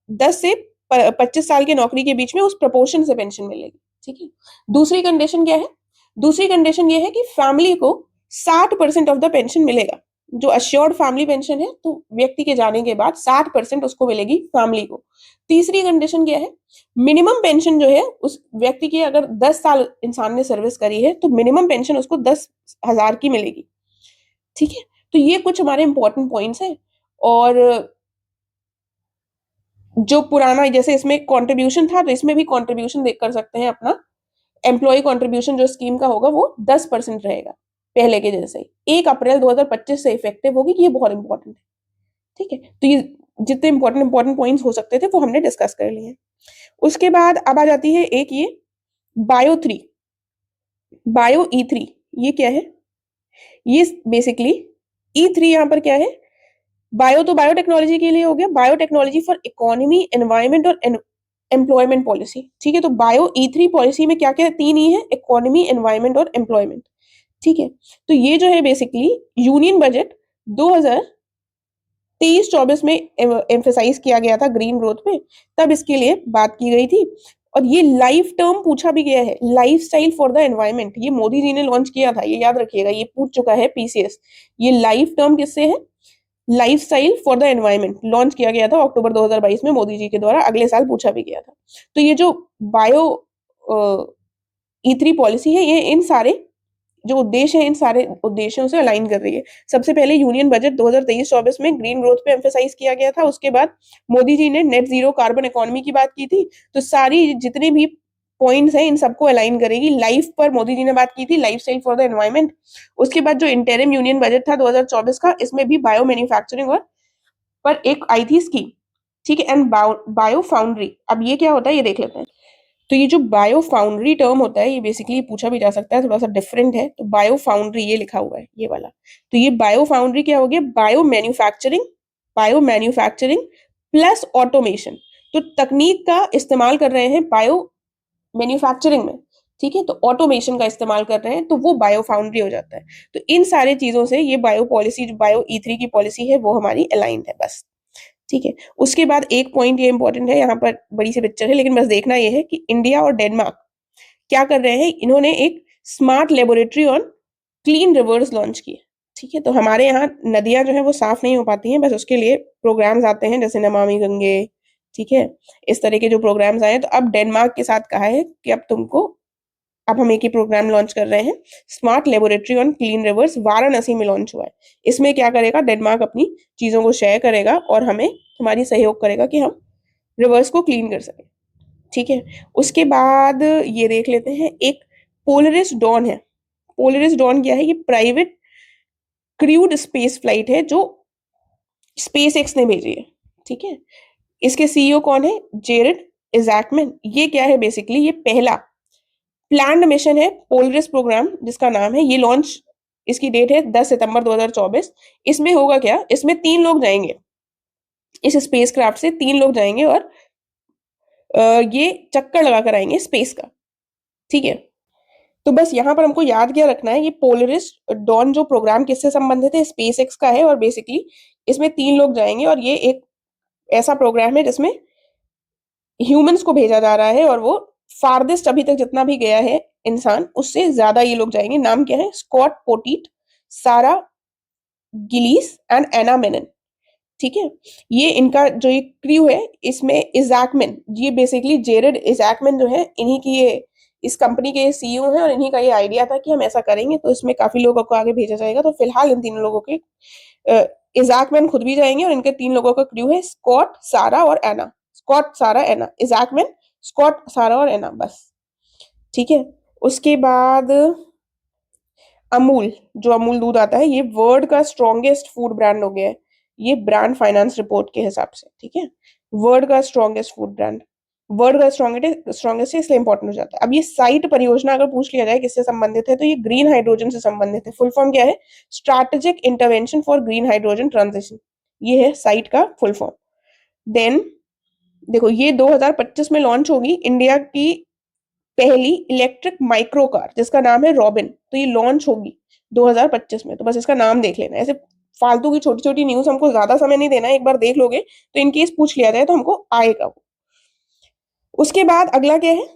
10 से 25 साल के नौकरी के बीच में उस प्रपोर्शन से पेंशन मिलेगी, ठीक है। दूसरी कंडीशन क्या है? दूसरी कंडीशन ये है कि फैमिली को 60% ऑफ द पेंशन मिलेगा। जो अश्योर्ड फैमिली पेंशन है तो व्यक्ति के जाने के बाद 60% उसको मिलेगी फैमिली को। तीसरी कंडीशन क्या है? मिनिमम पेंशन जो है उस व्यक्ति की, अगर 10 साल इंसान ने सर्विस करी है तो मिनिमम पेंशन उसको 10,000 की मिलेगी, ठीक है। तो ये कुछ हमारे इंपॉर्टेंट पॉइंट्स हैं। और जो पुराना, जैसे इसमें कंट्रीब्यूशन था तो इसमें भी कंट्रीब्यूशन देख कर सकते हैं अपना, एम्प्लॉय कंट्रीब्यूशन जो स्कीम का होगा वो 10% रहेगा पहले के जैसे ही, 1 अप्रैल 2025 से इफेक्टिव होगी। ये बहुत इंपॉर्टेंट है, ठीक है। तो ये जितने इंपॉर्टेंट पॉइंट्स हो सकते थे वो हमने डिस्कस कर लिए हैं। उसके बाद अब आ जाती है एक ये बायो 3, बायो E3। ये क्या है? ये बेसिकली E3 यहाँ पर क्या है? बायो तो बायोटेक्नोलॉजी के लिए हो गया, बायोटेक्नोलॉजी फॉर इकोनॉमी, एनवायरमेंट और एम्प्लॉयमेंट पॉलिसी, ठीक है। तो बायो E3 पॉलिसी में क्या क्या 3 E है? इकोनॉमी, एनवायरमेंट और एम्प्लॉयमेंट, ठीक है। तो ये जो है बेसिकली यूनियन बजट 2023-24 में एम्फेसाइज किया गया था ग्रीन ग्रोथ पे, तब इसके लिए बात की गई थी। और ये लाइफ टर्म पूछा भी गया है, life style for the environment, ये मोदी जी ने लॉन्च किया था, ये याद रखिएगा, ये पूछ चुका है पीसीएस। ये लाइफ टर्म किससे है? Lifestyle for the environment launch किया गया था अक्टूबर 2022 में मोदी जी के द्वारा, अगले साल पूछा भी गया था। तो ये जो बायो E3 पॉलिसी है, ये इन सारे जो उद्देश्य है इन सारे उद्देश्यों से अलाइन कर रही है। सबसे पहले यूनियन बजट 2023-24 में ग्रीन ग्रोथ पे एम्फेसाइज किया गया था। उसके बाद मोदी जी ने नेट जीरो कार्बन इकोनॉमी की बात की थी। तो सारी जितने भी पॉइंट्स हैं इन सबको अलाइन करेगी। लाइफ पर मोदी जी ने बात की थी, life style for the environment. उसके बाद जो इंटरिम यूनियन बजट था 2024 का, इसमें भी बायो मैन्युफैक्चरिंग और पर एक आई थी स्कीम, ठीक है, एंड बायो फाउंड्री। अब ये क्या होता है ये देख लेते हैं। तो ये जो बायो फाउंड्री टर्म होता है ये बेसिकली पूछा भी जा सकता है, थोड़ा सा डिफरेंट है। तो बायो फाउंड्री ये लिखा हुआ है ये वाला, तो ये बायो फाउंड्री क्या हो गया? Bio manufacturing plus automation. तो तकनीक का इस्तेमाल कर रहे हैं बायो मैन्युफैक्चरिंग में, ठीक है, तो ऑटोमेशन का इस्तेमाल कर रहे हैं तो वो बायो फाउंड्री हो जाता है। तो इन सारे चीजों से ये बायो पॉलिसी, जो बायो E3 की पॉलिसी है वो हमारी अलाइंड है, बस, ठीक है। उसके बाद एक पॉइंट ये इंपॉर्टेंट है, यहाँ पर बड़ी सी पिक्चर है लेकिन बस देखना ये है कि इंडिया और डेनमार्क क्या कर रहे हैं, इन्होंने एक smart laboratory on clean reverse launch की है, ठीक है। तो हमारे यहाँ नदियां जो है वो साफ नहीं हो पाती हैं, बस उसके लिए प्रोग्राम्स आते हैं जैसे नमामि गंगे, ठीक है, इस तरह के जो प्रोग्राम्स आए हैं। तो अब डेनमार्क के साथ कहा है कि अब हम एक ही प्रोग्राम लॉन्च कर रहे हैं, smart laboratory on clean reverse, Varanasi में लॉन्च हुआ है। इसमें क्या करेगा, डेनमार्क अपनी चीजों को शेयर करेगा और हमें हमारी सहयोग करेगा कि हम रिवर्स को क्लीन कर सकें, ठीक है। उसके बाद ये देख लेते हैं, एक पोलरिस डॉन है। पोलरिस डॉन क्या है? ये प्राइवेट क्रूड स्पेस फ्लाइट है जो स्पेस एक्स ने भेजी है, ठीक है। इसके सीईओ कौन है? जेरेड इजैकमैन। ये क्या है? बेसिकली ये पहला प्लान्ड मिशन है पोलरिस प्रोग्राम जिसका नाम है, ये लॉन्च, इसकी डेट है 10 सितंबर 2024। इसमें होगा क्या? इसमें 3 लोग जाएंगे, इस स्पेस क्राफ्ट से 3 लोग जाएंगे और ये चक्कर लगा कर आएंगे स्पेस का, ठीक है। तो बस यहाँ पर हमको याद क्या रखना है, ये पोलरिस डॉन जो प्रोग्राम किससे संबंधित है? स्पेस एक्स का है। और बेसिकली इसमें 3 लोग जाएंगे और ये एक ऐसा प्रोग्राम है जिसमें ह्यूमंस को भेजा जा रहा है और वो फारदेस्ट अभी तक जितना भी गया है इंसान, उससे ज्यादा ये लोग जाएंगे। नाम क्या है? स्कॉट पोटीट, सारा गिलीस एंड एना मेनन, ठीक है। ये इनका जो ये क्रू है, इसमें इजैकमैन, ये बेसिकली जेरेड इजैकमैन जो है, इन्हीं की ये इस कंपनी के सीईओ हैं और इन्हीं का ये आइडिया था कि हम ऐसा करेंगे, तो इसमें काफी लोगों को आगे भेजा जाएगा। तो फिलहाल इन 3 लोगों के इजैकमैन खुद भी जाएंगे और इनके 3 लोगों का क्रू है स्कॉट, सारा और एना। स्कॉट, सारा, एना, इजैकमैन, स्कॉट, सारा और एना, बस, ठीक है। उसके बाद अमूल, जो अमूल दूध आता है, ये वर्ल्ड का स्ट्रॉन्गेस्ट फूड ब्रांड हो गया है। ये ब्रांड फाइनेंस रिपोर्ट के हिसाब से, ठीक है। वर्ल्ड का स्ट्रॉन्गेस्ट फूड ब्रांड, वर्ल्ड का स्ट्रॉन्गेस्ट है, इसलिए इंपॉर्टेंट हो जाता है। अब ये साइट परियोजना अगर पूछ लिया जाए किससे संबंधित है, तो ये ग्रीन हाइड्रोजन से संबंधित है। फुल फॉर्म क्या है? Strategic intervention for green hydrogen transition, ये है साइट का फुल फॉर्म। देन देखो, ये 2025 में लॉन्च होगी इंडिया की पहली इलेक्ट्रिक माइक्रो कार, जिसका नाम है रॉबिन। तो ये लॉन्च होगी 2025 में, तो बस इसका नाम देख लेना। ऐसे फालतू की छोटी छोटी न्यूज हमको ज्यादा समय नहीं देना है, एक बार देख लोगे तो इनकेस पूछ लिया जाए तो हमको आएगा वो। उसके बाद अगला क्या है?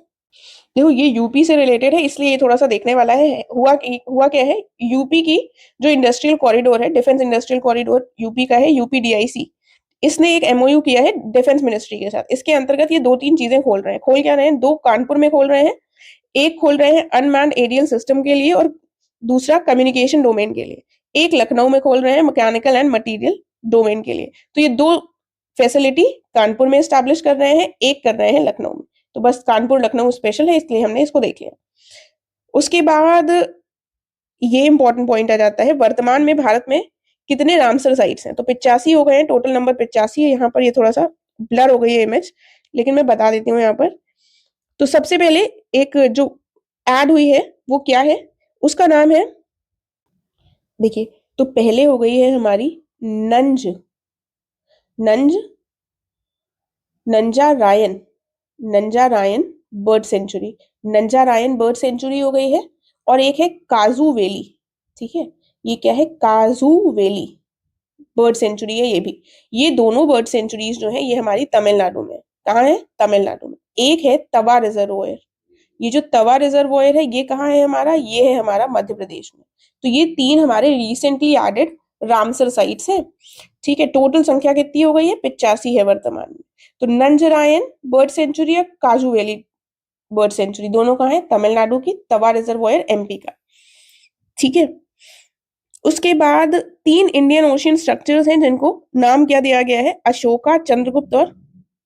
देखो, ये यूपी से रिलेटेड है, इसलिए ये थोड़ा सा देखने वाला है। हुआ क्या है, यूपी की जो इंडस्ट्रियल कॉरिडोर है, डिफेंस इंडस्ट्रियल कॉरिडोर यूपी का है, यूपीडीआईसी, इसने एक एमओयू किया है डिफेंस मिनिस्ट्री के साथ। इसके अंतर्गत ये दो तीन चीजें खोल रहे हैं। खोल क्या रहे हैं? दो कानपुर में खोल रहे हैं, एक खोल रहे हैं अनमैन्ड एरियल सिस्टम के लिए, और दूसरा कम्युनिकेशन डोमेन के लिए। एक लखनऊ में खोल रहे हैं मैकेनिकल एंड मटेरियल डोमेन के लिए। तो ये दो फैसिलिटी कानपुर में स्टैब्लिश कर रहे हैं, एक कर रहे हैं लखनऊ में। तो बस कानपुर लखनऊ स्पेशल है, इसलिए हमने इसको देख लिया। उसके बाद ये इंपॉर्टेंट पॉइंट आ जाता है, वर्तमान में भारत में कितने रामसर साइट्स हैं? तो 85 हो गए हैं, टोटल नंबर 85 है। यहाँ पर ये थोड़ा सा ब्लर हो गई है इमेज, लेकिन मैं बता देती हूँ यहाँ पर। तो सबसे पहले एक जो ऐड हुई है वो क्या है? उसका नाम है, देखिए, तो पहले हो गई है हमारी नंज नंज नंजारायन नंजारायन बर्ड सेंचुरी, नंजारायन बर्ड सेंचुरी हो गई है। और एक है काजू वैली, ठीक है। ये क्या है? काजू वैली बर्ड सेंचुरी है ये भी। ये दोनों बर्ड सेंचुरीज जो है ये हमारी तमिलनाडु में है। कहाँ है? तमिलनाडु में। एक है तवा रिजर्वोयर, ये जो तवा रिजर्वोयर है ये कहाँ है हमारा? ये है हमारा मध्य प्रदेश में। तो ये तीन हमारे रिसेंटली एडेड रामसर साइट्स हैं, ठीक है। टोटल संख्या कितनी हो गई है? 85 है वर्तमान में। तो नंजरायन बर्ड सेंचुरी या काजू वैली बर्ड सेंचुरी, दोनों कहाँ है? तमिलनाडु की, तवा रिजर्वोयर एमपी का, ठीक है। उसके बाद तीन इंडियन ओशियन स्ट्रक्चर्स हैं जिनको नाम क्या दिया गया है? अशोका, चंद्रगुप्त और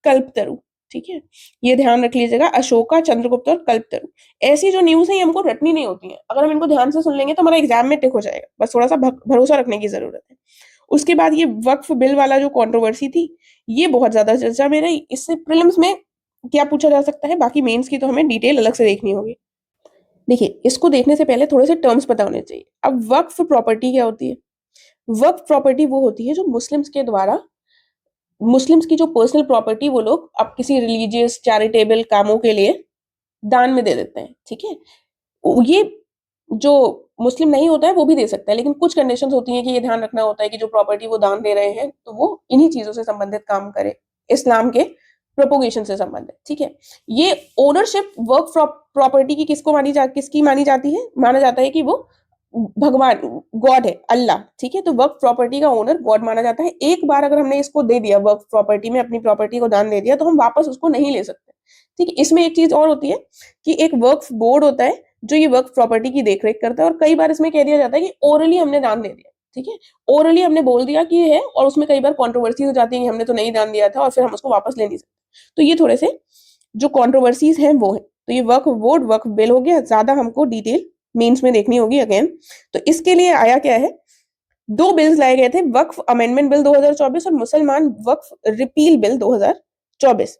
कल्पतरु, ठीक है। ये ध्यान रख लीजिएगा, अशोका, चंद्रगुप्त और कल्पतरु। ऐसी जो न्यूज है ये हमको रटनी नहीं होती है, अगर हम इनको ध्यान से सुन लेंगे तो हमारा एग्जाम में टिक हो जाएगा। बस थोड़ा सा भरोसा रखने की जरूरत है। उसके बाद ये वक्फ बिल वाला जो कंट्रोवर्सी थी, ये बहुत ज्यादा चर्चा में रही। इससे प्रीलिम्स में क्या पूछा जा सकता है, बाकी मेंस की तो हमें डिटेल अलग से देखनी होगी। देखिए, इसको देखने से पहले थोड़े से टर्म्स पता होने चाहिए। अब वक्फ प्रॉपर्टी क्या होती है? वक्फ प्रॉपर्टी वो होती है जो मुस्लिम्स के द्वारा, मुस्लिम्स की जो पर्सनल प्रॉपर्टी वो लोग अब किसी रिलीजियस चैरिटेबल कामों के लिए दान में दे देते हैं, ठीक है। ये जो मुस्लिम नहीं होता है वो भी दे सकता है, लेकिन कुछ कंडीशंस होती हैं कि ये ध्यान रखना होता है कि जो प्रॉपर्टी वो दान दे रहे हैं तो वो इन्हीं चीजों से संबंधित काम करे, इस्लाम के प्रोपोगेशन से संबंधित, ठीक है। ये ओनरशिप वर्क प्रॉपर्टी की किसकी मानी जाती है? माना जाता है कि वो भगवान, गॉड है, अल्लाह, ठीक है। तो वर्क प्रॉपर्टी का ओनर गॉड माना जाता है। एक बार अगर हमने इसको दे दिया, वर्क प्रॉपर्टी में अपनी प्रॉपर्टी को दान दे दिया, तो हम वापस उसको नहीं ले सकते, ठीक है। इसमें एक चीज और होती है कि एक वर्क बोर्ड होता है जो ये वर्क प्रॉपर्टी की देखरेख करता है, और कई बार इसमें कह दिया जाता है कि ओरली हमने दान दे दिया, ठीक है। ओरली हमने बोल दिया कि ये है, और उसमें कई बार कॉन्ट्रोवर्सी हो जाती है कि हमने तो नहीं दान दिया था, और फिर हम उसको वापस ले नहीं सकते। तो ये थोड़े से जो कॉन्ट्रोवर्सीज हैं वो है। तो ये वर्क बोर्ड, वर्क बिल हो गया, ज्यादा हमको डिटेल मेंस में देखनी होगी अगेन। तो इसके लिए आया क्या है, दो बिल्स लाए गए थे, वक्फ अमेंडमेंट बिल 2024 और मुसलमान वक्फ रिपील बिल 2024।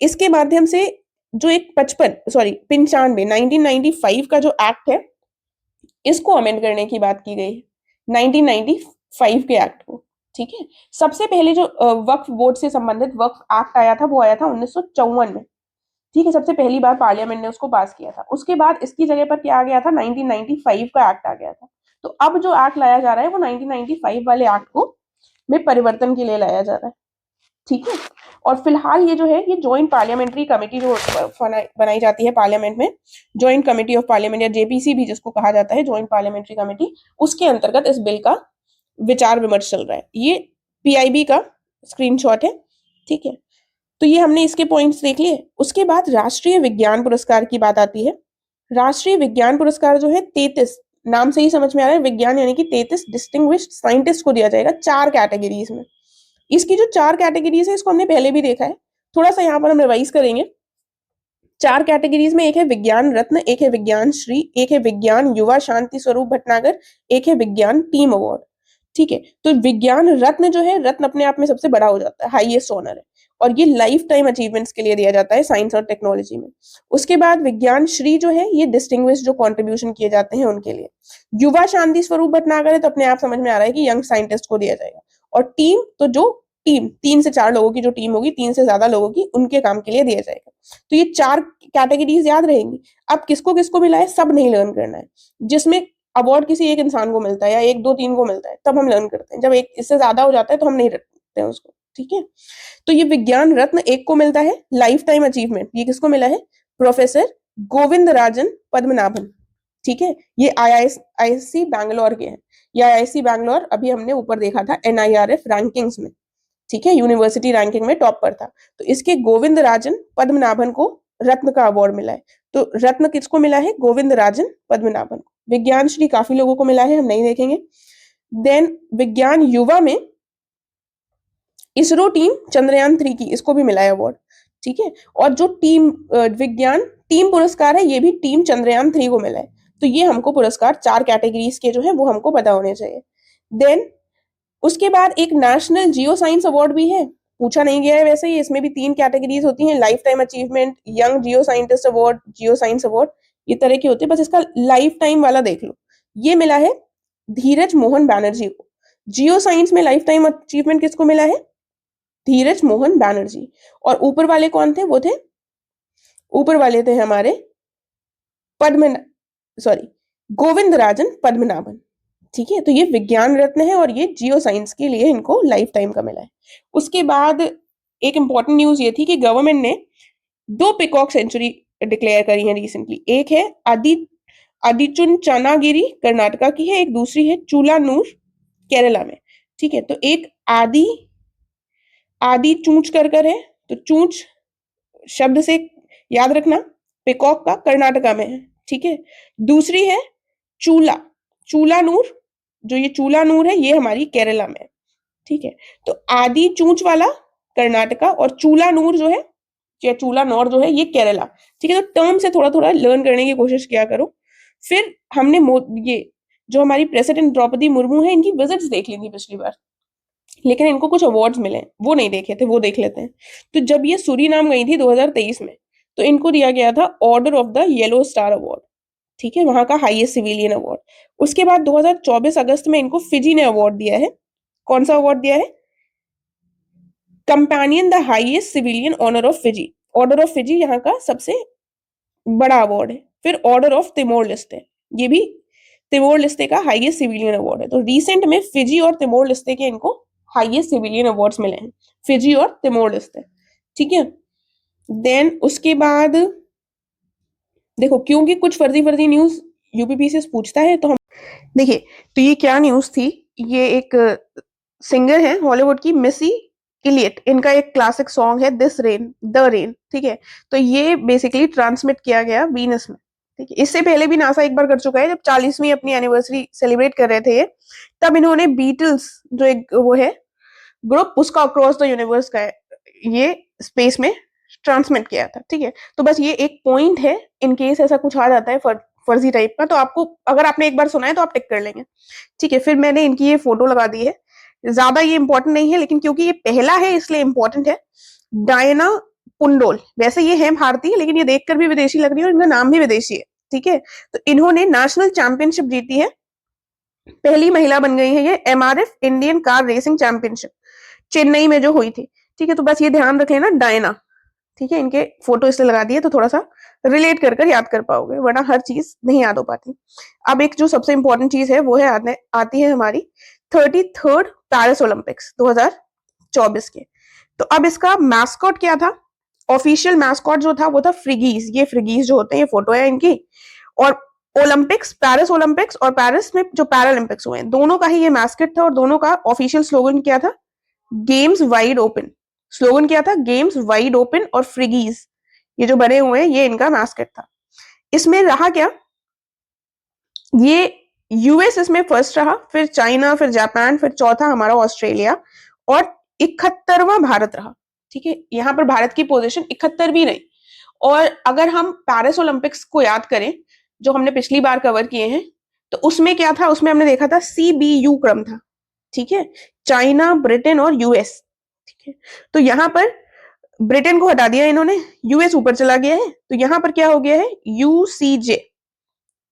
इसके माध्यम से जो एक 1995 का जो एक्ट है, इसको अमेंड करने की बात की गई है, 1995 के एक्ट को, ठीक है। सबसे पहले जो वक्फ बोर्ड से संबंधित वक्फ एक्ट आया था वो आया था 1954 में, ठीक है। सबसे पहली बार पार्लियामेंट ने उसको पास किया था। उसके बाद इसकी जगह पर क्या आ गया था? 1995 का एक्ट आ गया था। तो अब जो एक्ट लाया जा रहा है वो 1995 वाले एक्ट को में परिवर्तन के लिए लाया जा रहा है, ठीक है। और फिलहाल ये जो है, ये ज्वाइंट पार्लियामेंट्री कमेटी जो बनाई जाती है पार्लियामेंट में, ज्वाइंट कमेटी ऑफ पार्लियामेंट या जेपीसी भी जिसको कहा जाता है, ज्वाइंट पार्लियामेंट्री कमेटी, उसके अंतर्गत इस बिल का विचार विमर्श चल रहा है। ये पीआईबी का स्क्रीनशॉट है, ठीक है। तो ये हमने इसके पॉइंट्स देख लिए। उसके बाद राष्ट्रीय विज्ञान पुरस्कार की बात आती है। राष्ट्रीय विज्ञान पुरस्कार जो है 33, नाम से ही समझ में आ रहा है, विज्ञान यानी कि 33 डिस्टिंग्विश्ड साइंटिस्ट को दिया जाएगा 4 कैटेगरीज में। इसकी जो 4 कैटेगरीज है इसको हमने पहले भी देखा है, थोड़ा सा यहाँ पर हम रिवाइज करेंगे। 4 कैटेगरीज में, एक है विज्ञान रत्न, एक है विज्ञान श्री, एक है विज्ञान युवा शांति स्वरूप भटनागर, एक है विज्ञान टीम अवार्ड, ठीक है। तो विज्ञान रत्न जो है, रत्न अपने आप में सबसे बड़ा हो जाता है, हाईएस्ट ऑनर है, और ये लाइफ टाइम अचीवमेंट्स के लिए दिया जाता है साइंस और टेक्नोलॉजी में। उसके बाद विज्ञान श्री जो है, ये डिस्टिंग्विश जो कंट्रीब्यूशन किए जाते हैं उनके लिए। युवा शांति स्वरूप भटनागर है, तो अपने आप समझ में आ रहा है कि यंग साइंटिस्ट को दिया जाएगा। और टीम, तो जो टीम 3 से 4 लोगों की जो टीम होगी, 3 से ज्यादा लोगों की, उनके काम के लिए दिया जाएगा। तो ये 4 कैटेगरीज याद रहेंगी। अब किसको किसको मिला है सब नहीं लर्न करना है। जिसमें अवार्ड किसी एक इंसान को मिलता है या 1 2 3 को मिलता है तब हम लर्न करते हैं, जब एक इससे ज्यादा हो जाता है तो हम नहीं रखते हैं उसको, ठीक है। तो ये विज्ञान रत्न एक को मिलता है, लाइफ टाइम अचीवमेंट ये किसको मिला है, प्रोफेसर गोविंद राजन पद्मनाभन, ठीक है। ये आईआईसी बैंगलोर के हैं। ये आईआईसी बैंगलोर अभी हमने ऊपर देखा था एनआईआरएफ रैंकिंग्स में, ठीक है, यूनिवर्सिटी रैंकिंग में टॉप पर था। तो इसके गोविंद राजन पद्मनाभन को रत्न का अवार्ड मिला है। तो रत्न किसको मिला है, गोविंद राजन पद्मनाभन को। विज्ञान श्री काफी लोगों को मिला है, हम नहीं देखेंगे। देन विज्ञान युवा में इसरो टीम चंद्रयान 3 की, इसको भी मिला है अवार्ड, ठीक है। और जो टीम विज्ञान टीम पुरस्कार है, ये भी टीम चंद्रयान 3 को मिला है। तो ये हमको पुरस्कार 4 कैटेगरीज के जो है वो हमको पता होने चाहिए। देन उसके बाद एक नेशनल जियो साइंस अवार्ड भी है, पूछा नहीं गया है वैसे ही। इसमें भी 3 कैटेगरीज होती हैं, लाइफ टाइम अचीवमेंट, यंग जियो scientist award, geo science award, ये तरह के होते हैं। बस इसका लाइफ टाइम वाला देख लो। ये मिला है धीरज मोहन बैनर्जी को। जियो साइंस में लाइफ टाइम अचीवमेंट किसको मिला है, धीरज मोहन बैनर्जी। और ऊपर वाले कौन थे, वो थे, ऊपर वाले थे हमारे पद्म सॉरी गोविंद राजन पद्मनाभन, ठीक है। तो ये विज्ञान रत्न है और ये जियो साइंस के लिए इनको लाइफ टाइम का मिला है। उसके बाद एक इंपॉर्टेंट न्यूज ये थी कि गवर्नमेंट ने 2 पिकॉक सेंचुरी डिक्लेयर करी है रिसेंटली। एक है आदिचुन चनागिरी कर्नाटका की है, एक दूसरी है चूलानूर केरला में, ठीक है। तो एक आदि चूंच कर है, तो चूंच शब्द से याद रखना, पिकॉक का कर्नाटका में है, ठीक है। दूसरी है चूलानूर, जो ये चूलानूर है ये हमारी केरला में है, ठीक है। तो आदि चूंच वाला कर्नाटका और चूलानूर जो है या चूलानौर जो है ये केरला, ठीक है। तो टर्म से थोड़ा थोड़ा लर्न करने की कोशिश किया करो। फिर हमने ये जो हमारी प्रेसिडेंट द्रौपदी मुर्मू है, इनकी विजिट्स देख ली थी पिछली बार, लेकिन इनको कुछ अवार्ड्स मिले, वो नहीं देखे थे, वो देख लेते हैं। तो जब ये सूरीनाम गई थी 2023 में, तो इनको दिया गया था order of the yellow star award, ठीक है, वहां का हाईएस्ट सिविलियन अवार्ड। उसके बाद 2024 अगस्त में इनको फिजी ने अवार्ड दिया है। कौन सा अवार्ड दिया है, companion the highest civilian honour of Fiji. Order of Fiji यहाँ का सबसे बड़ा अवार्ड है। फिर ऑर्डर ऑफ तिमोर लेस्टे, ये भी तिमोर लेस्टे का हाईएस्ट सिविलियन अवार्ड है। तो रिसेंट में फिजी और तिमोर लेस्टे के इनको हाईएस्ट सिविलियन अवार्ड्स मिले हैं, फिजी और तिमोर लेस्टे, ठीक है। देन उसके बाद देखो, क्योंकि कुछ फर्जी फर्जी न्यूज यूपीपीसीएस पूछता है, तो हम देखिए, तो ये क्या न्यूज थी, ये एक सिंगर है हॉलीवुड की, मिसी इलियट, इनका एक क्लासिक सॉन्ग है दिस रेन द रेन, ठीक है। तो ये बेसिकली ट्रांसमिट किया गया वीनस में, ठीक है। इससे पहले भी नासा एक बार कर चुका है, जब 40वीं अपनी एनिवर्सरी सेलिब्रेट कर रहे थे ये, तब इन्होंने बीटल्स जो एक वो है ग्रुप, उसका अक्रॉस द यूनिवर्स का है, ये स्पेस में ट्रांसमिट किया था, ठीक है। तो बस ये एक पॉइंट है, इन केस ऐसा कुछ आ जाता है फर्जी टाइप का, तो आपको, अगर आपने एक बार सुना है तो आप टिक कर लेंगे, ठीक है। फिर मैंने इनकी ये फोटो लगा दी है, ज्यादा ये इंपॉर्टेंट नहीं है, लेकिन क्योंकि ये पहला है इसलिए इंपॉर्टेंट है। डायना पुंडोल, वैसे ये है भारतीय, लेकिन ये देखकर भी विदेशी लग रही है और इनका नाम भी विदेशी है, ठीक है। तो इन्होंने नेशनल चैंपियनशिप जीती है, पहली महिला बन गई है ये, MRF Indian car racing championship Chennai में जो हुई थी, ठीक है। तो बस ये ध्यान रख लेना डायना, ठीक है। इनके फोटो इसलिए लगा दिए तो थोड़ा सा रिलेट कर याद कर पाओगे, वरना हर चीज नहीं याद हो पाती। अब एक जो सबसे इंपॉर्टेंट चीज है वो है आती है हमारी 33rd पेरिस ओलंपिक्स 2024 के। तो अब इसका मैस्कॉट क्या था, ऑफिशियल मैस्कॉट जो था वो था फ्रिगीज। ये फ्रिगीज जो होते हैं, ये फोटो है इनकी। और ओलंपिक्स, पेरिस ओलंपिक्स और पेरिस में जो पैरालंपिक्स हुए हैं, दोनों का ही ये मैस्कट था और दोनों का ऑफिशियल स्लोगन क्या था, गेम्स वाइड ओपन। स्लोगन क्या था, गेम्स वाइड ओपन। और फ्रिगीज ये जो बने हुए हैं, ये इनका मैस्कट था। इसमें रहा क्या, ये यूएस इसमें फर्स्ट रहा, फिर चाइना, फिर जापान, फिर चौथा हमारा ऑस्ट्रेलिया, और 71वां भारत रहा, ठीक है। यहाँ पर भारत की पोजीशन 71वीं रही। और अगर हम पेरिस ओलंपिक्स को याद करें, जो हमने पिछली बार कवर किए हैं, तो उसमें क्या था, उसमें हमने देखा था CBU क्रम था, ठीक है, चाइना, ब्रिटेन और यूएस। ठीक है, तो यहां पर ब्रिटेन को हटा दिया इन्होंने, यूएस ऊपर चला गया है, तो यहां पर क्या हो गया है, यूसीजे।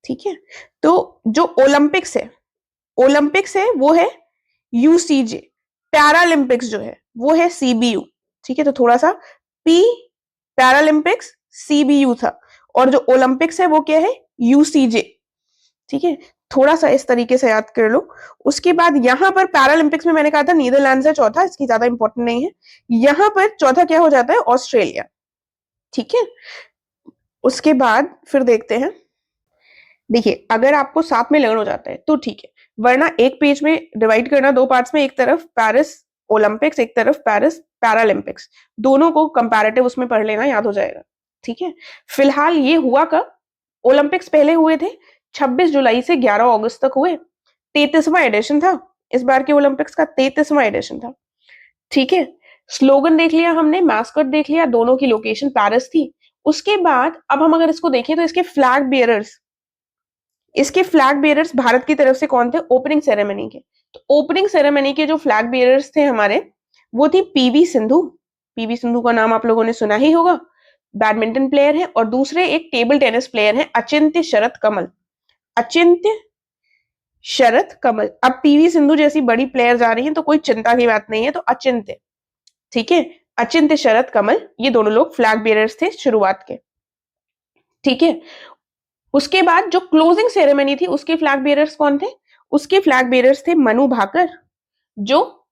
ठीक है, तो जो ओलंपिक्स है वो है यूसीजे, पैरालंपिक्स जो है वो है सीबीयू। ठीक है, तो थोड़ा सा पी पैरालंपिक्स सीबीयू था, और जो ओलंपिक्स है वो क्या है, यूसीजे। ठीक है, थोड़ा सा इस तरीके से याद कर लो। उसके बाद यहां पर पैरालंपिक्स में मैंने कहा था नीदरलैंड है चौथा, इसकी ज्यादा इंपॉर्टेंट नहीं है। यहां पर चौथा क्या हो जाता है, ऑस्ट्रेलिया। ठीक है, उसके बाद फिर देखते हैं। देखिए, अगर आपको साथ में लर्न हो जाता है तो ठीक है, वरना एक पेज में डिवाइड करना दो पार्ट्स में, एक तरफ पेरिस ओलंपिक्स, एक तरफ पेरिस पैरालंपिक्स, दोनों को कंपैरेटिव उसमें पढ़ लेना, याद हो जाएगा। ठीक है, फिलहाल ये हुआ कब, ओलंपिक्स पहले हुए थे 26 जुलाई से 11 अगस्त तक हुए, 33वां एडिशन था इस बार के ओलंपिक्स का, 33वां एडिशन था। ठीक है, स्लोगन देख लिया हमने, मैस्कट देख लिया, दोनों की लोकेशन पेरिस थी। उसके बाद अब हम अगर इसको देखें तो इसके फ्लैग बेयरर्स भारत की तरफ से कौन थे, ओपनिंग सेरेमनी के। तो ओपनिंग सेरेमनी के जो फ्लैग बेयरर्स थे हमारे, वो थी पीवी सिंधु। पीवी सिंधु का नाम आप लोगों ने सुना ही होगा, बैडमिंटन प्लेयर है, और दूसरे एक टेबल टेनिस प्लेयर है, अचिंत्य शरत कमल। अचिंत्य शरत कमल। अब पीवी सिंधु जैसी बड़ी प्लेयर जा रही है तो कोई चिंता की बात नहीं है, तो अचिंत्य। ठीक है, अचिंत्य शरत कमल, ये दोनों लोग फ्लैग बेयरर्स थे शुरुआत के। ठीक है, उसके बाद जो क्लोजिंग सेरेमनी थी उसके फ्लैग बेयरर्स कौन थे, उसके फ्लैग बेयरर्स थे मनु भाकर, जो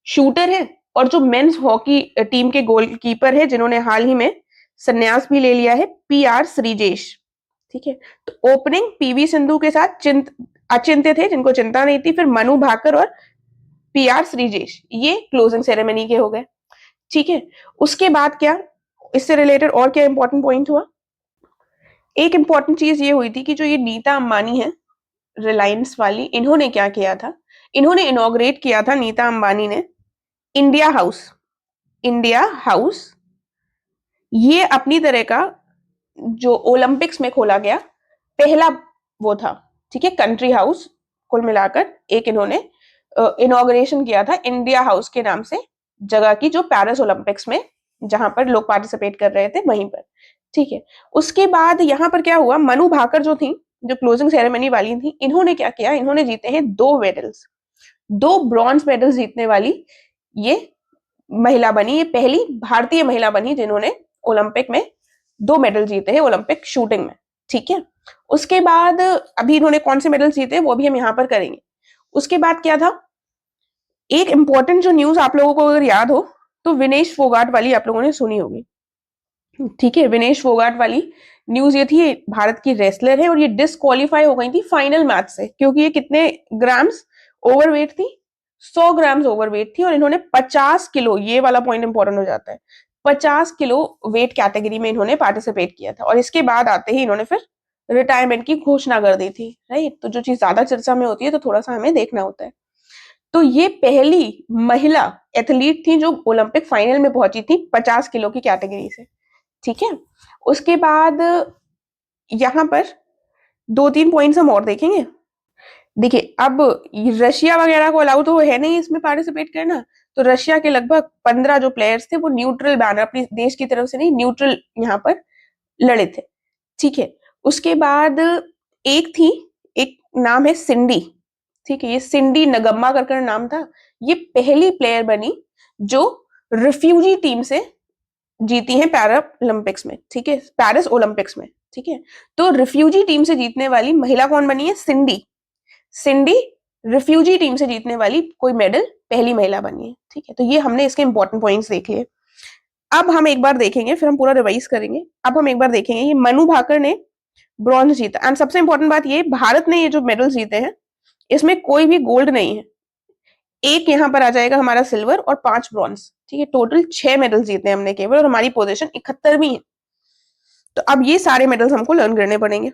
शूटर है, और जो मेंस हॉकी टीम के गोलकीपर है, जिन्होंने हाल ही में संन्यास भी ले लिया है, पीआर श्रीजेश। ठीक है, तो ओपनिंग पीवी सिंधु के साथ अचिंत्य थे, जिनको चिंता नहीं थी, फिर मनु भाकर और पीआर श्रीजेश, ये क्लोजिंग सेरेमनी के हो गए। ठीक है, उसके बाद क्या, इससे रिलेटेड और क्या इंपॉर्टेंट पॉइंट हुआ, एक इंपॉर्टेंट चीज ये हुई थी कि जो ये नीता अंबानी है, रिलायंस वाली, इन्होंने क्या किया था, इन्होंने इनॉग्रेट किया था, नीता अंबानी ने, इंडिया हाउस। इंडिया हाउस ये अपनी तरह का जो ओलंपिक्स में खोला गया पहला वो था। ठीक है, कंट्री हाउस कुल मिलाकर एक इन्होंने इनॉग्रेशन किया था इंडिया हाउस के नाम से, जगह की, जो पेरिस ओलंपिक्स में जहां पर लोग पार्टिसिपेट कर रहे थे वहीं पर। ठीक है, उसके बाद यहां पर क्या हुआ, मनु भाकर जो थी, जो क्लोजिंग सेरेमनी वाली थी, इन्होंने क्या किया, इन्होंने जीते हैं 2 मेडल्स, 2 ब्रॉन्ज मेडल्स जीतने वाली ये महिला बनी, ये पहली भारतीय महिला बनी जिन्होंने ओलंपिक में 2 मेडल जीते हैं, ओलंपिक शूटिंग में। ठीक है, उसके बाद अभी इन्होंने कौन से मेडल जीते वो भी हम यहां पर करेंगे। उसके बाद क्या था, एक इंपॉर्टेंट जो न्यूज आप लोगों को अगर याद हो तो विनेश फोगाट वाली आप लोगों ने सुनी होगी। ठीक है, विनेश फोगाट वाली न्यूज ये थी, भारत की रेसलर है और ये डिस्क्वालीफाई हो गई थी फाइनल मैच से, क्योंकि ये कितने ग्राम्स ओवरवेट थी, 100 ग्राम्स ओवरवेट थी, और इन्होंने 50 किलो, ये वाला पॉइंट इंपॉर्टेंट हो जाता है, 50 किलो वेट कैटेगरी में इन्होंने पार्टिसिपेट किया था, और इसके बाद आते ही इन्होंने फिर रिटायरमेंट की घोषणा कर दी थी। राइट, तो जो चीज ज्यादा चर्चा में होती है तो थोड़ा सा हमें देखना होता है। तो ये पहली महिला एथलीट थी जो ओलंपिक फाइनल में पहुंची थी 50 किलो की कैटेगरी से। ठीक है, उसके बाद यहां पर 2-3 पॉइंट्स हम और देखेंगे। देखिए, अब रशिया वगैरह को अलाउ तो है नहीं इसमें पार्टिसिपेट करना, तो रशिया के लगभग 15 जो प्लेयर्स थे वो न्यूट्रल बैनर, अपनी देश की तरफ से नहीं, न्यूट्रल यहाँ पर लड़े थे। ठीक है, उसके बाद एक नाम है सिंडी। ठीक है, ये सिंडी नगम्मा कर नाम था, ये पहली प्लेयर बनी जो रिफ्यूजी टीम से जीती है पैरालंपिक्स में। ठीक है, पेरिस ओलंपिक्स में। ठीक है, तो रिफ्यूजी टीम से जीतने वाली महिला कौन बनी है, सिंडी रिफ्यूजी टीम से जीतने वाली कोई मेडल पहली महिला बनी है। ठीक है, तो ये हमने इसके इंपॉर्टेंट पॉइंट्स देख लिए। अब हम एक बार देखेंगे, फिर हम पूरा रिवाइज करेंगे। अब हम एक बार देखेंगे, ये मनु भाकर ने ब्रॉन्ज जीता, एंड सबसे इंपॉर्टेंट बात ये, भारत ने ये जो मेडल जीते हैं इसमें कोई भी गोल्ड नहीं है, एक यहां पर आ जाएगा हमारा सिल्वर और 5 ब्रॉन्ज। ठीक है, टोटल 6 मेडल जीते हैं हमने केवल, और हमारी पोजीशन 71वीं है। तो अब ये सारे मेडल्स हमको लर्न करने पड़ेंगे।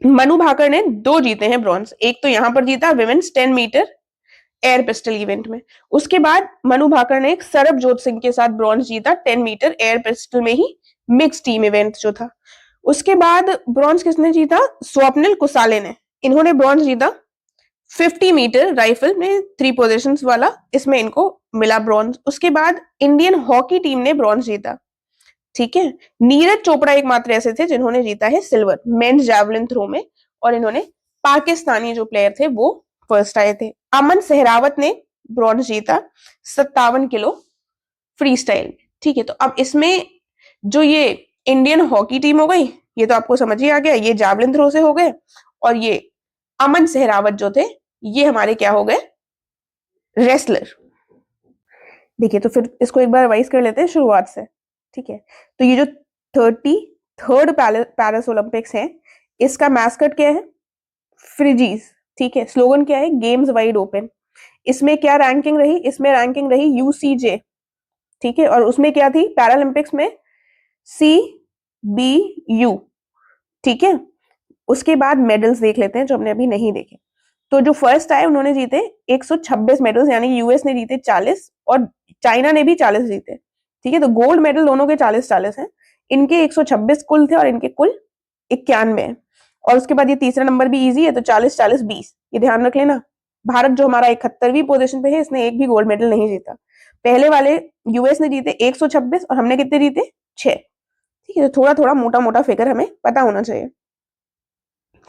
मनु भाकर ने 2 जीते हैं ब्रॉन्ज, एक तो यहां पर जीता women's 10 metre air pistol event में। उसके बाद मनु भाकर ने एक सरबजोत सिंह के साथ ब्रॉन्ज जीता 10 मीटर एयर पिस्टल में ही, मिक्स टीम इवेंट जो था। उसके बाद ब्रॉन्ज किसने जीता, स्वप्निल कुसाले ने, इन्होंने ब्रॉन्ज जीता 50 मीटर राइफल में 3 पोजीशंस वाला, इसमें इनको मिला ब्रॉन्ज। उसके बाद इंडियन हॉकी टीम ने ब्रॉन्ज जीता, ठीक है। नीरज चोपड़ा एकमात्र ऐसे थे जिन्होंने जीता है सिल्वर मेंस जैवलिन थ्रो में, और इन्होंने पाकिस्तानी जो प्लेयर थे वो फर्स्ट आए थे। अमन सहरावत ने ब्रॉन्ज जीता 57 किलो फ्री स्टाइल में, ठीक है। तो अब इसमें जो ये इंडियन हॉकी टीम हो गई, ये तो आपको समझ ही आ गया, ये जैवलिन थ्रो से हो गए, और ये अमन सहरावत जो थे ये हमारे क्या हो गए, रेसलर। देखिए तो फिर इसको एक बार रिवाइज कर लेते हैं शुरुआत से, ठीक है। तो ये जो 33rd पैरिस ओलंपिक्स है, इसका मैस्कट क्या है, फ्रिजीज, ठीक है। स्लोगन क्या है, गेम्स वाइड ओपन। इसमें क्या रैंकिंग रही, इसमें रैंकिंग रही यूसीजे, ठीक है। और उसमें क्या थी पैरालंपिक्स में, CBU, ठीक है। उसके बाद मेडल्स देख लेते हैं जो हमने अभी नहीं देखे। तो जो फर्स्ट आए उन्होंने जीते 126 मेडल्स, यानी कि यूएस ने जीते 40 और चाइना ने भी 40 जीते, ठीक है। तो गोल्ड मेडल दोनों के 40-40 हैं, इनके 126 कुल थे और इनके कुल 91 है। और उसके बाद ये तीसरा नंबर भी इजी है, तो 40-40-20, ये ध्यान रख लेना। भारत जो हमारा 71वीं पोजीशन पे है, इसने एक भी गोल्ड मेडल नहीं जीता। पहले वाले यूएस ने जीते 126 और हमने कितने जीते, 6, ठीक है। तो थोड़ा थोड़ा मोटा मोटा फिगर हमें पता होना चाहिए।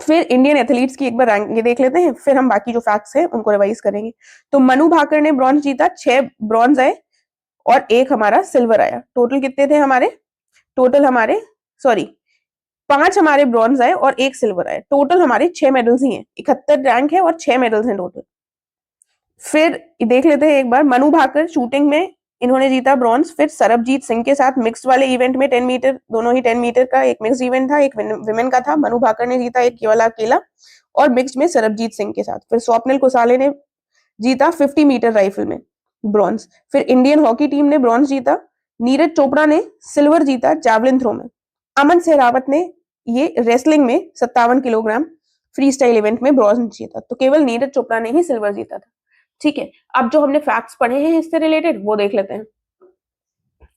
फिर इंडियन एथलीट्स की एक बार रैंक ये देख लेते हैं, फिर हम बाकी जो फैक्ट्स हैं उनको रिवाइज करेंगे। तो मनु भाकर ने ब्रॉन्ज जीता, 6 ब्रॉन्ज आए और 1 हमारा सिल्वर आया। टोटल कितने थे हमारे, टोटल हमारे सॉरी 5 हमारे ब्रॉन्ज आए और 1 सिल्वर आए। टोटल हमारे 6 मेडल्स ही हैं, 71 रैंक है और 6 मेडल्स हैं टोटल। फिर देख लेते हैं एक बार, मनु भाकर शूटिंग में इन्होंने जीता ब्रॉन्ज। फिर सरबजीत सिंह के साथ मिक्स्ड वाले इवेंट में 10 मीटर, दोनों ही 10 मीटर का एक मिक्स इवेंट था, एक विमेन का था। मनु भाकर ने जीता एक वाला अकेला और मिक्स्ड में सरबजीत सिंह के साथ। फिर स्वप्निल कुसाले ने जीता 50 मीटर राइफल में ब्रॉन्ज। फिर इंडियन हॉकी टीम ने ब्रॉन्ज जीता। नीरज चोपड़ा ने सिल्वर जीता जैवलिन थ्रो में। अमन सहरावत ने ये रेसलिंग में 57 किलोग्राम फ्री स्टाइल इवेंट में ब्रॉन्ज जीता। तो केवल नीरज चोपड़ा ने ही सिल्वर जीता था, ठीक है। अब जो हमने फैक्ट्स पढ़े हैं इससे रिलेटेड वो देख लेते हैं।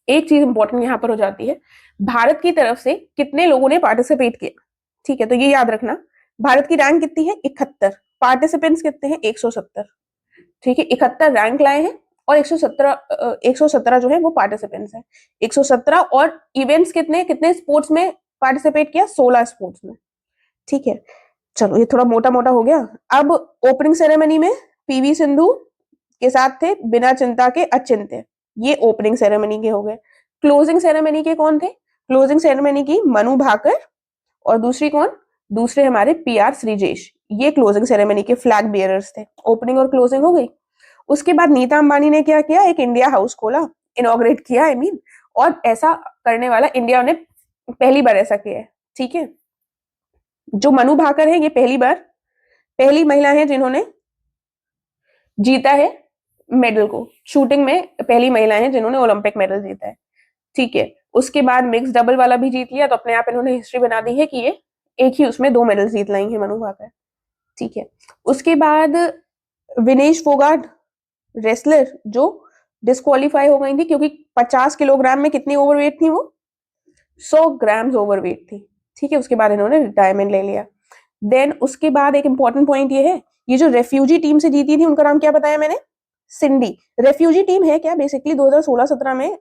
एक चीज इंपॉर्टेंट यहां पर हो जाती है, भारत की तरफ से कितने लोगों ने पार्टिसिपेट किया, ठीक है। तो ये याद रखना, भारत की रैंक कितनी है, 71, पार्टिसिपेंट्स कितने हैं, 170, ठीक है। 71 रैंक लाए हैं और 117 जो है वो पार्टिसिपेंट्स हैं, 117। और इवेंट्स कितने कितने स्पोर्ट्स में पार्टिसिपेट किया, 16 स्पोर्ट्स में, ठीक है। चलो ये थोड़ा मोटा मोटा हो गया। अब ओपनिंग सेरेमनी में पीवी सिंधु के साथ थे बिना चिंता के अचिंत्य, ये ओपनिंग सेरेमनी के हो गए। क्लोजिंग सेरेमनी के कौन थे, क्लोजिंग सेरेमनी की मनु भाकर और दूसरी कौन, दूसरे हमारे PR श्रीजेश, ये क्लोजिंग सेरेमनी के फ्लैग बियरर्स थे। ओपनिंग और क्लोजिंग हो गई। उसके बाद नीता अंबानी ने क्या किया, एक इंडिया हाउस खोला, इनॉग्रेट किया आई मीन, और ऐसा करने वाला इंडिया ने पहली बार ऐसा किया है, ठीक है। जो मनु भाकर है ये पहली महिला है जिन्होंने जीता है मेडल को, शूटिंग में पहली महिला है जिन्होंने ओलंपिक मेडल जीता है, ठीक है। उसके बाद मिक्स डबल वाला भी जीत लिया, तो अपने आप इन्होंने हिस्ट्री बना दी है कि ये एक ही उसमें 2 मेडल जीत लाई है मनु भाकर, ठीक है। उसके बाद विनेश फोगाट रेसलर जो डिस्क्वालीफाई हो गई थी क्योंकि 50 किलोग्राम में कितनी ओवरवेट थी वो, 100 ग्राम्स ओवरवेट थी, ठीक है। उसके बाद इन्होंने रिटायरमेंट ले लिया। देन उसके बाद एक इंपॉर्टेंट पॉइंट ये है, ये जो रेफ्यूजी टीम से जीती थी उनका नाम क्या बताया मैंने, सिंडी। रेफ्यूजी टीम है क्या, बेसिकली 2016-17 में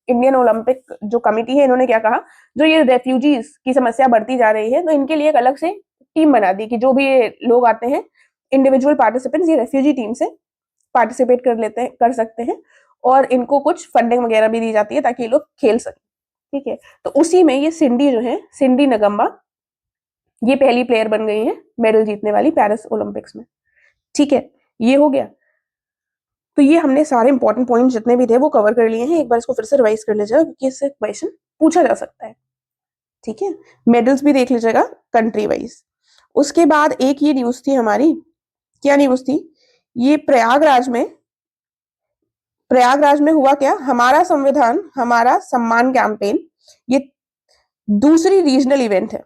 इंडियन ओलंपिक जो कमिटी है इन्होंने क्या कहा, जो ये रेफ्यूजीज की समस्या बढ़ती जा रही है तो इनके लिए एक अलग से टीम बना दी कि जो भी ये लोग आते हैं इंडिविजुअल पार्टिसिपेंट्स, ये रेफ्यूजी टीम से पार्टिसिपेट कर सकते हैं और इनको कुछ फंडिंग वगैरह भी दी जाती है ताकि ये लोग खेल सकें, ठीक है। तो उसी में ये सिंडी जो है, सिंडी नगम्बा, ये पहली प्लेयर बन गई है मेडल जीतने वाली पेरिस ओलंपिक्स में, ठीक है। ये हो गया। तो ये हमने सारे इंपॉर्टेंट पॉइंट जितने भी थे वो कवर कर लिए हैं। एक बार इसको फिर से रिवाइज कर लीजिएगा क्योंकि इससे क्वेश्चन पूछा जा सकता है, ठीक है। मेडल्स भी देख लीजिएगा कंट्री वाइज। उसके बाद एक ये न्यूज थी हमारी, क्या न्यूज थी, ये प्रयागराज में हुआ क्या, हमारा संविधान हमारा सम्मान कैंपेन, ये दूसरी रीजनल इवेंट है,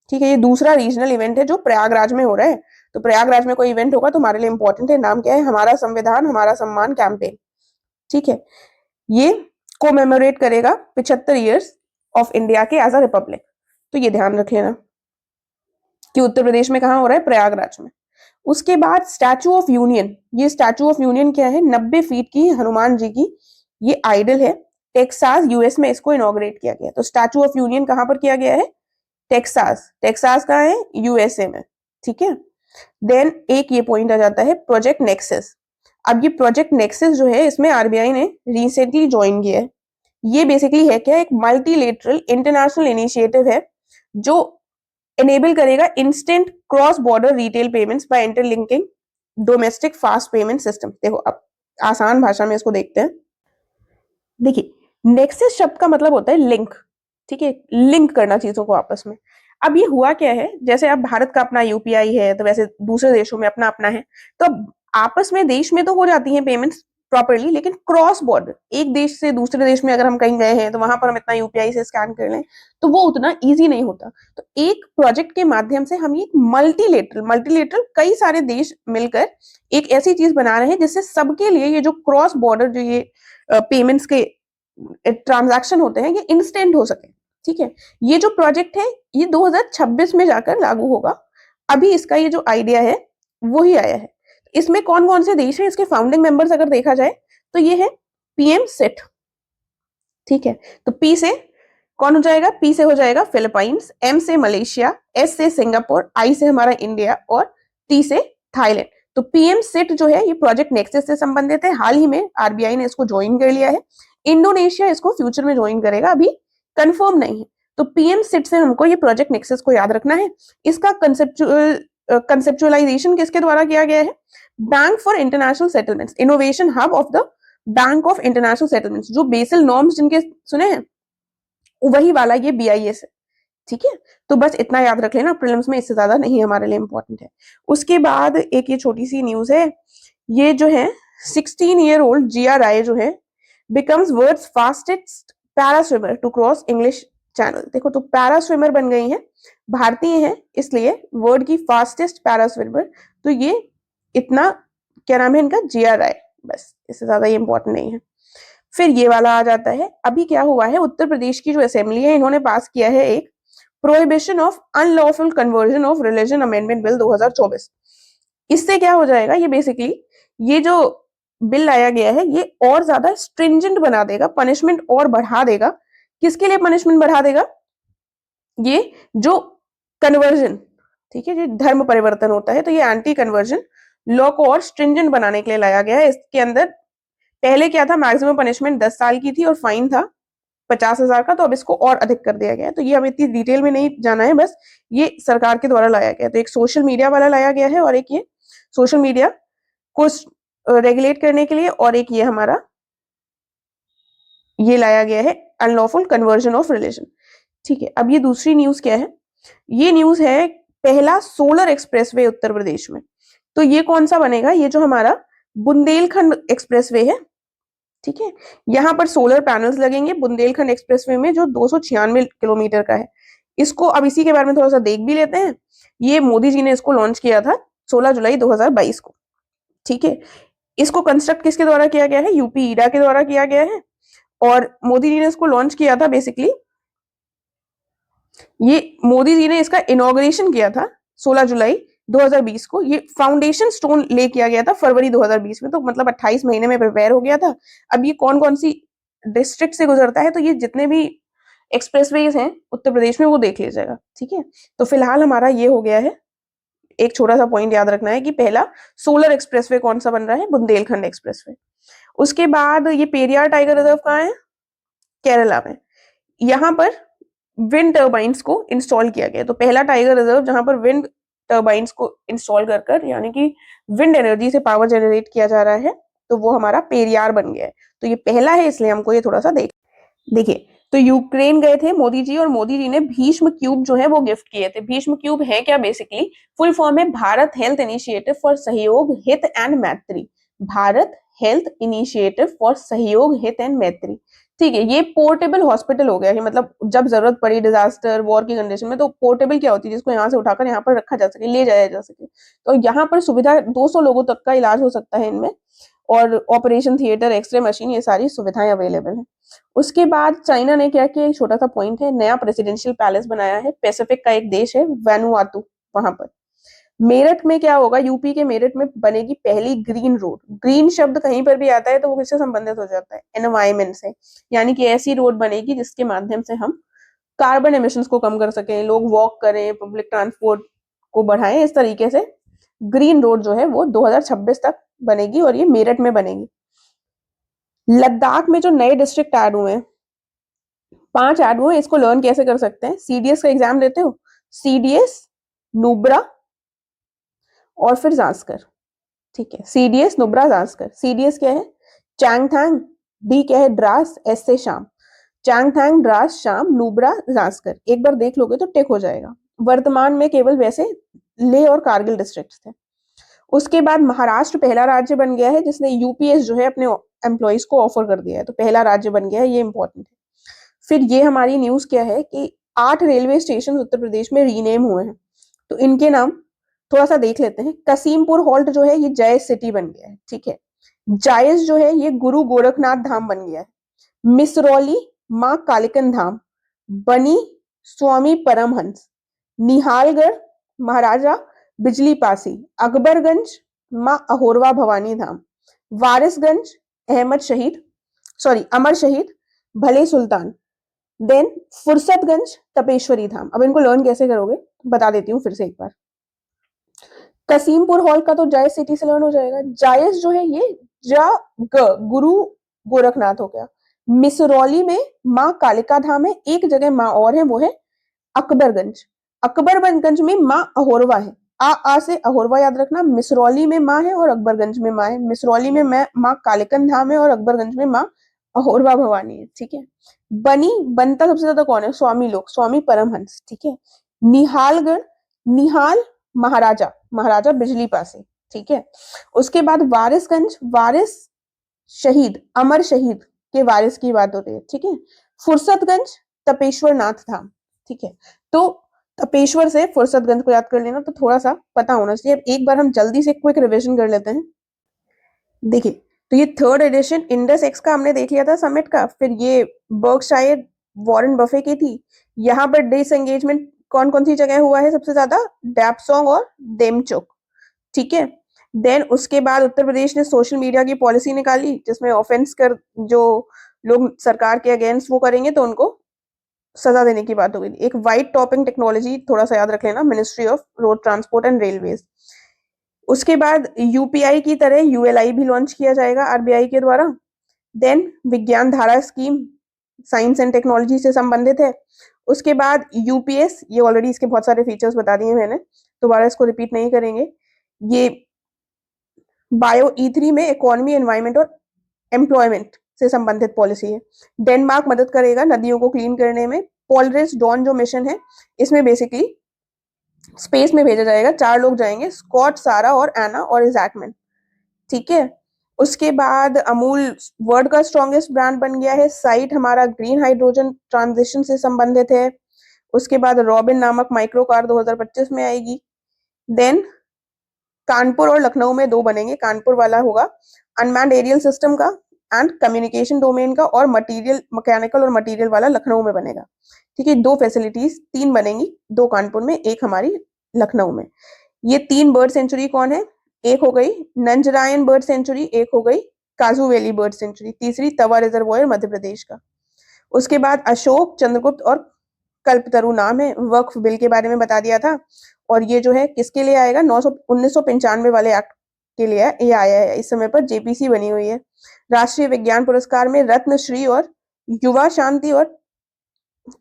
ठीक है। ये दूसरा रीजनल इवेंट है जो प्रयागराज में हो रहा है। तो प्रयागराज में कोई इवेंट होगा तो हमारे लिए इंपॉर्टेंट है, नाम क्या है, हमारा संविधान हमारा सम्मान कैंपेन, ठीक है। ये कोमेमोरेट करेगा 75 ईयर्स ऑफ इंडिया के एज अ रिपब्लिक। तो ये ध्यान रख लेना कि उत्तर प्रदेश में कहाँ हो रहा है, प्रयागराज में। उसके बाद स्टैचू ऑफ यूनियन, ये स्टैचू ऑफ यूनियन क्या है, 90 फीट की हनुमान जी की ये आइडल है, टेक्सास यूएस में इसको इनॉग्रेट किया गया। तो स्टैचू ऑफ यूनियन कहां पर किया गया है, टेक्सास, टेक्सास कहाँ है, यूएसए में, ठीक है। देन एक ये पॉइंट आ जाता है प्रोजेक्ट नेक्सस। अब ये प्रोजेक्ट नेक्सस जो है इसमें आरबीआई ने रिसेंटली ज्वाइन किया है। ये बेसिकली है क्या, एक मल्टीलेटरल इंटरनेशनल इनिशिएटिव है जो एनेबल करेगा instant cross border retail payments by interlinking domestic fast payment system. देखो अब आसान भाषा में इसको देखते हैं। देखिए, नेक्सस शब्द का मतलब होता है लिंक, ठीक है, लिंक करना चीजों को आपस में। अब ये हुआ क्या है, जैसे अब भारत का अपना यूपीआई है तो वैसे दूसरे देशों में अपना अपना है, तो अब आपस में देश में तो हो जाती हैं पेमेंट्स प्रॉपरली, लेकिन क्रॉस बॉर्डर एक देश से दूसरे देश में अगर हम कहीं गए हैं तो वहां पर हम इतना यूपीआई से स्कैन कर लें तो वो उतना इजी नहीं होता। तो एक प्रोजेक्ट के माध्यम से हम ये मल्टीलेटरल मल्टीलेटरल कई सारे देश मिलकर एक ऐसी चीज बना रहे हैं जिससे सबके लिए ये जो क्रॉस बॉर्डर जो ये पेमेंट्स के ट्रांजैक्शन होते हैं ये इंस्टेंट हो सके, ठीक है। ये जो प्रोजेक्ट है ये 2026 में जाकर लागू होगा। अभी इसका ये जो आइडिया है वो ही आया है। इसमें कौन कौन से देश हैं, इसके फाउंडिंग मेंबर्स अगर देखा जाए तो ये है पीएम सेट, ठीक है। तो पी से कौन हो जाएगा, पी से हो जाएगा फिलीपाइंस, एम से मलेशिया, एस से सिंगापुर, आई से हमारा इंडिया और टी से थाईलैंड। तो पीएम सेट जो है ये प्रोजेक्ट नेक्सस से संबंधित है, हाल ही में आरबीआई ने इसको ज्वाइन कर लिया है। इंडोनेशिया इसको फ्यूचर में ज्वाइन करेगा, अभी कंफर्म नहीं है। तो पीएम सेट से हमको ये प्रोजेक्ट नेक्सस को याद रखना है। इसका कंसेप्चुअलाइजेशन किसके द्वारा किया गया है, bank for international settlements, innovation hub of the bank of international settlements. जो बेसिल नॉर्म्स जिनके सुने हैं वही वाला ये बीआईएस है, ठीक है। तो बस इतना याद रख लेना प्रीलिम्स में, इससे ज्यादा नहीं हमारे लिए इंपॉर्टेंट है। उसके बाद एक ये छोटी सी न्यूज है, ये जो है 16-year-old जिया राय जो है becomes world's fastest para swimmer to cross English channel. देखो तो पैरा स्विमर बन गई है, भारतीय है इसलिए वर्ल्ड की फास्टेस्ट पैरा स्विमर। तो ये इतना क्या नाम है इनका, जिया राय, बस इससे ज्यादा ये इंपॉर्टेंट नहीं है। फिर ये वाला आ जाता है, अभी क्या हुआ है, उत्तर प्रदेश की जो असेंबली है इन्होंने पास किया है एक prohibition of unlawful conversion of religion amendment bill 2024। इससे क्या हो जाएगा, ये बेसिकली ये जो बिल लाया गया है ये और ज्यादा स्ट्रिंजेंट बना देगा, पनिशमेंट और बढ़ा देगा। किसके लिए पनिशमेंट बढ़ा देगा, ये जो कन्वर्जन, ठीक है, जो धर्म परिवर्तन होता है, तो ये एंटी कन्वर्जन लॉ को और स्ट्रिंजेंट बनाने के लिए लाया गया है। इसके अंदर पहले क्या था, मैक्सिमम पनिशमेंट 10 साल की थी और फाइन था 50,000 का, तो अब इसको और अधिक कर दिया गया है। तो ये हमें इतनी डिटेल में नहीं जाना है, बस ये सरकार के द्वारा लाया गया है। तो एक सोशल मीडिया वाला लाया गया है और एक ये सोशल मीडिया को रेगुलेट करने के लिए, और एक ये हमारा ये लाया गया है अनलॉफुल कन्वर्जन ऑफ रिलीजन, ठीक है। अब ये दूसरी न्यूज क्या है, ये न्यूज है पहला सोलर एक्सप्रेसवे उत्तर प्रदेश में। तो ये कौन सा बनेगा, ये जो हमारा बुंदेलखंड एक्सप्रेसवे है, ठीक है, यहाँ पर सोलर पैनल्स लगेंगे बुंदेलखंड एक्सप्रेसवे में जो 296 किलोमीटर का है। इसको अब इसी के बारे में थोड़ा सा देख भी लेते हैं। ये मोदी जी ने इसको लॉन्च किया था 16 जुलाई 2022 को, ठीक है। इसको कंस्ट्रक्ट किसके द्वारा किया गया है, यूपी ईडा के द्वारा किया गया है। और मोदी जी ने इसको लॉन्च किया था, बेसिकली ये मोदी जी ने इसका इनॉग्रेशन किया था 16 जुलाई 2020 को। ये फाउंडेशन स्टोन ले किया गया था फरवरी 2020 में, तो मतलब 28 महीने में प्रिपेयर हो गया था। अब ये कौन कौन सी डिस्ट्रिक्ट से गुजरता है, तो ये जितने भी एक्सप्रेसवेज हैं उत्तर प्रदेश में वो देख लीजिएगा, ठीक है। तो फिलहाल हमारा ये हो गया है, एक छोटा सा पॉइंट याद रखना है कि पहला सोलर एक्सप्रेसवे कौन सा बन रहा है, बुंदेलखंड एक्सप्रेसवे। उसके बाद ये पेरियार टाइगर रिजर्व कहाँ है, केरला में। यहाँ पर विंड टर्बाइंस को इंस्टॉल किया गया। तो पहला टाइगर रिजर्व जहां पर विंड टर्बाइंस को इंस्टॉल कर कर यानी कि विंड एनर्जी से पावर जनरेट किया जा रहा है, तो वो हमारा पेरियार बन गया है। तो ये पहला है इसलिए हमको ये थोड़ा सा देखिए। तो यूक्रेन गए थे मोदी जी, और मोदी जी ने भीष्म क्यूब जो है वो गिफ्ट किए थे। भीष्म क्यूब है क्या, बेसिकली फुल फॉर्म है भारत हेल्थ इनिशिएटिव फॉर सहयोग हित एंड मैत्री। भारत हेल्थ इनिशिएटिव फॉर सहयोग हित एंड मैत्री, ठीक है। ये पोर्टेबल हॉस्पिटल हो गया है, मतलब जब जरूरत पड़ी डिजास्टर वॉर की कंडीशन में, तो पोर्टेबल क्या होती है, जिसको यहाँ से उठाकर यहाँ पर रखा जा सके, ले जाया जा सके। तो यहाँ पर सुविधा 200 लोगों तक का इलाज हो सकता है इनमें, और ऑपरेशन थिएटर, एक्सरे मशीन, ये सारी सुविधाएं अवेलेबल है। उसके बाद चाइना ने क्या किया, एक छोटा सा पॉइंट है, नया प्रेसिडेंशियल पैलेस बनाया है। पैसिफिक का एक देश है वैनुआतू, वहां पर मेरठ में क्या होगा, यूपी के मेरठ में बनेगी पहली ग्रीन रोड। ग्रीन शब्द कहीं पर भी आता है तो वो किससे संबंधित हो जाता है, एनवायरमेंट से, यानी कि ऐसी रोड बनेगी जिसके माध्यम से हम कार्बन एमिशंस को कम कर सकें, लोग वॉक करें, पब्लिक ट्रांसपोर्ट को बढ़ाएं, इस तरीके से ग्रीन रोड जो है वो 2026 तक बनेगी और ये मेरठ में बनेगी। लद्दाख में जो नए डिस्ट्रिक्ट ऐड हुए हैं, 5 ऐड हुए, इसको लर्न कैसे कर सकते हैं, सीडीएस का एग्जाम देते हो, सीडीएस, नुब्रा और फिर जांस्कर, ठीक है, सीडीएस, नुब्रा, जांस्कर। सीडीएस क्या है, चैंगथांग, डी क्या है, द्रास, एस से शाम, चैंगथांग, द्रास, शाम, नुब्रा, जांस्कर। एक बार देख लोगे तो टिक हो जाएगा। वर्तमान में केवल वैसे लेह और कारगिल डिस्ट्रिक्ट थे। उसके बाद महाराष्ट्र पहला राज्य बन गया है जिसने यूपीएस जो है अपने एम्प्लॉइज को ऑफर कर दिया है, तो पहला राज्य बन गया है, ये इंपॉर्टेंट है। फिर ये हमारी न्यूज क्या है कि 8 रेलवे स्टेशन उत्तर प्रदेश में रीनेम हुए हैं, तो इनके नाम थोड़ा सा देख लेते हैं। कसीमपुर हॉल्ट जो है ये जायस सिटी बन गया है, ठीक है। जायस जो है ये गुरु गोरखनाथ धाम बन गया है। मिसरौली माँ कालिकन धाम, बनी स्वामी परमहंस, निहालगढ़ महाराजा बिजली पासी, अकबरगंज माँ अहोरवा भवानी धाम, वारिसगंज अहमद शहीद, सॉरी अमर शहीद भले सुल्तान, देन फुर्सतगंज तपेश्वरी धाम। अब इनको लर्न कैसे करोगे बता देती हूँ फिर से एक बार। कसीमपुर हॉल का तो जायस सिटी से लर्न हो जाएगा। जायस जो है ये गुरु गोरखनाथ हो गया। मिसरौली में माँ कालिका धाम है, एक जगह माँ और है, वो है अकबरगंज। अकबरगंज में माँ अहोरवा है, आ से अहोरवा याद रखना। मिसरौली में माँ है और अकबरगंज में माँ है। मिसरौली में माँ कालिकन धाम है और अकबरगंज में माँ अहोरवा भवानी है, ठीक है। बनी बनता सबसे ज्यादा कौन है, स्वामी लोग, स्वामी परमहंस, ठीक है। निहालगढ़, निहाल महाराजा, महाराजा बिजली पासे, ठीक है। उसके बाद वारिसगंज, वारिस शहीद, अमर शहीद के वारिस की बात हो रही है, ठीक है। फुर्सतगंज तपेश्वर नाथ धाम, ठीक है। तो तपेश्वर से फुर्सतगंज को याद कर लेना, तो थोड़ा सा पता होना चाहिए। अब एक बार हम जल्दी से क्विक रिविजन कर लेते हैं। देखिए, तो ये थर्ड एडिशन इंडस एक्स का हमने देख लिया था समिट का। फिर ये बर्कशायर वॉरेन बफे की थी। यहाँ पर डिसएंगेजमेंट कौन कौन सी जगह हुआ है सबसे ज्यादा, डैपसोंग और देमचोक, ठीक है। देन उसके बाद उत्तर प्रदेश ने सोशल मीडिया की पॉलिसी निकाली जिसमें ऑफेंस कर जो लोग सरकार के अगेंस्ट वो करेंगे तो उनको सजा देने की बात हो गई। एक वाइट टॉपिंग टेक्नोलॉजी थोड़ा सा याद रख लेना, ministry of road transport and railways. उसके बाद यूपीआई की तरह यूएलआई भी लॉन्च किया जाएगा आरबीआई के द्वारा। देन विज्ञान धारा स्कीम साइंस एंड टेक्नोलॉजी से संबंधित है। उसके बाद यूपीएस, ये ऑलरेडी इसके बहुत सारे फीचर्स बता दिए मैंने, दोबारा इसको रिपीट नहीं करेंगे। ये बायो E3 में इकोनॉमी, एनवायरमेंट और एम्प्लॉयमेंट से संबंधित पॉलिसी है। डेनमार्क मदद करेगा नदियों को क्लीन करने में। पोलरिस डॉन जो मिशन है इसमें बेसिकली स्पेस में भेजा जाएगा, 4 लोग जाएंगे, स्कॉट, सारा और एना और इजैकमैन, ठीक है। उसके बाद अमूल वर्ल्ड का स्ट्रॉन्गेस्ट ब्रांड बन गया है। साइट हमारा ग्रीन हाइड्रोजन ट्रांजिशन से संबंधित है। उसके बाद रॉबिन नामक माइक्रो कार 2025 में आएगी। देन कानपुर और लखनऊ में 2 बनेंगे। कानपुर वाला होगा अनमैन्ड एरियल सिस्टम का एंड कम्युनिकेशन डोमेन का, और मटेरियल मैकेनिकल और मटेरियल वाला लखनऊ में बनेगा, ठीक है। 2 फैसिलिटीज, 3 बनेंगी, 2 कानपुर में, 1 हमारी लखनऊ में। ये 3 बर्ड सेंचुरी कौन है, एक हो गई नंजरायन बर्ड सेंचुरी, एक हो गई काजू वैली बर्ड सेंचुरी, तीसरी तवा रिजर्वॉयर मध्य प्रदेश का। उसके बाद अशोक, चंद्रगुप्त और कल्पतरु नाम है। वक्फ बिल के बारे में बता दिया था, और ये जो है किसके लिए आएगा, 1995 वाले एक्ट के लिए ये आया है। इस समय पर जेपीसी बनी हुई है। राष्ट्रीय विज्ञान पुरस्कार में रत्न श्री और युवा शांति और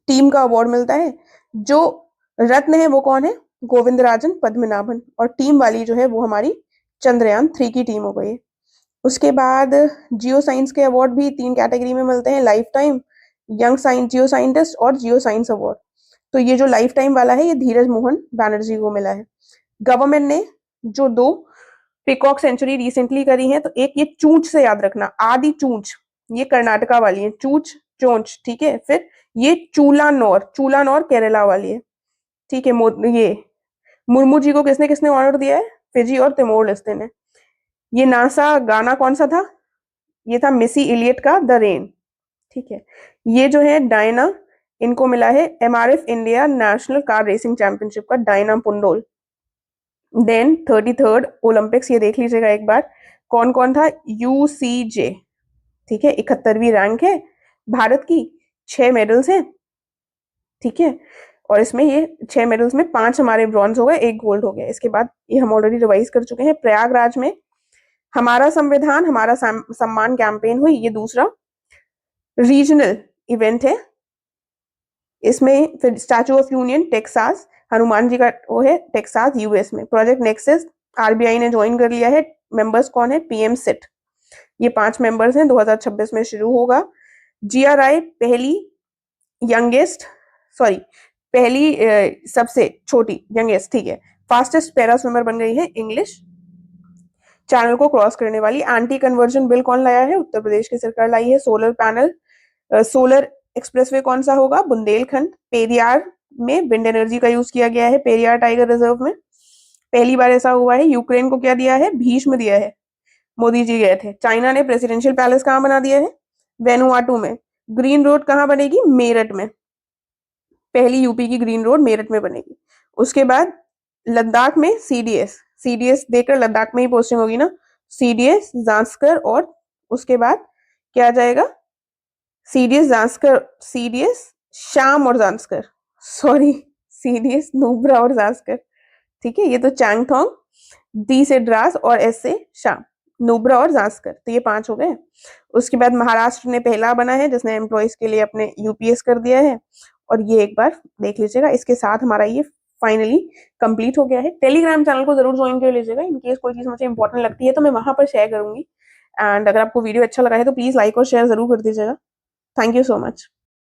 टीम का अवार्ड मिलता है। जो रत्न है वो कौन है, गोविंद राजन पद्मनाभन, और टीम वाली जो है वो हमारी चंद्रयान 3 की टीम हो गई है। उसके बाद जियो साइंस के अवार्ड भी 3 कैटेगरी में मिलते हैं, लाइफ टाइम, यंग साइंस जियो साइंटिस्ट और जियो साइंस अवार्ड। तो ये जो लाइफ टाइम वाला है ये धीरज मोहन बैनर्जी को मिला है। गवर्नमेंट ने जो 2 पीकॉक सेंचुरी रिसेंटली करी है, तो एक ये चूंच से याद रखना, आदि चूंच, ये कर्नाटका वाली है, चूंच चोंच, ठीक है। फिर ये चूलानौर, चूलानौर केरला वाली है, ठीक है। ये मुर्मू जी को किसने किसने ऑनर दिया है, फिजी और तिमोर लेस्ते ने। ये नासा गाना कौन सा था, ये था मिसी इलियट का द रेन, ठीक है। ये जो है डायना, इनको मिला है MRF India national car racing championship का डायना पुंडोल। देन 33rd ओलंपिक्स, ये देख लीजिएगा एक बार कौन कौन था। यूसीजे, ठीक है, 71वीं रैंक है भारत की, 6 मेडल्स हैं, ठीक है। और इसमें ये 6 मेडल्स में 5 हमारे ब्रॉन्ज हो गए, 1 गोल्ड हो गया। इसके बाद ये हम ऑलरेडी रिवाइज कर चुके हैं। प्रयागराज में हमारा संविधान हमारा सम्मान कैंपेन हुई, ये दूसरा रीजनल इवेंट है। इसमें फिर statue of union Texas, Hanuman ji का वो है टेक्सास यूएस में। प्रोजेक्ट नेक्सस आरबीआई ने ज्वाइन कर लिया है। मेंबर्स कौन है? पीएम सिट, ये 5 मेंबर्स हैं, 2026 में शुरू होगा। जीआरआई पहली यंगेस्ट, सॉरी पहली सबसे छोटी यंगेस्ट, ठीक है, फास्टेस्ट पैरा स्विमर बन गई है इंग्लिश चैनल को क्रॉस करने वाली। एंटी कन्वर्जन बिल कौन लाया है? उत्तर प्रदेश की सरकार लाई है। सोलर पैनल, सोलर एक्सप्रेसवे कौन सा होगा? बुंदेलखंड। पेरियार में विंड एनर्जी का यूज किया गया है, पेरियार टाइगर रिजर्व में पहली बार ऐसा हुआ है। यूक्रेन को क्या दिया है? भीष्म दिया है, मोदी जी गए थे। चाइना ने प्रेसिडेंशियल पैलेस कहाँ बना दिया है? वेनुआटू में। ग्रीन रोड कहाँ बनेगी? मेरठ में, पहली यूपी की ग्रीन रोड मेरठ में बनेगी। उसके बाद लद्दाख में सीडीएस, सीडीएस देकर लद्दाख में ही पोस्टिंग होगी ना, सीडीएस जांस्कर, और उसके बाद क्या आ जाएगा? सीडीएस जांस्कर, सीडीएस शाम और जांस्कर, सॉरी सीडीएस नुब्रा और जांस्कर, ठीक है। ये तो चैंगथोंग, डी से द्रास और एस से शाम, नुब्रा और जांस्कर, तो ये 5 हो गए। उसके बाद महाराष्ट्र ने पहला बना है जिसने एम्प्लॉयज के लिए अपने यूपीएस कर दिया है, और ये एक बार देख लीजिएगा। इसके साथ हमारा ये फाइनली कंप्लीट हो गया है। टेलीग्राम चैनल को जरूर ज्वाइन कर लीजिएगा, इन केस कोई चीज मुझे इंपॉर्टेंट लगती है तो मैं वहां पर शेयर करूंगी। एंड अगर आपको वीडियो अच्छा लगा है तो प्लीज लाइक और शेयर जरूर कर दीजिएगा। Thank you so much.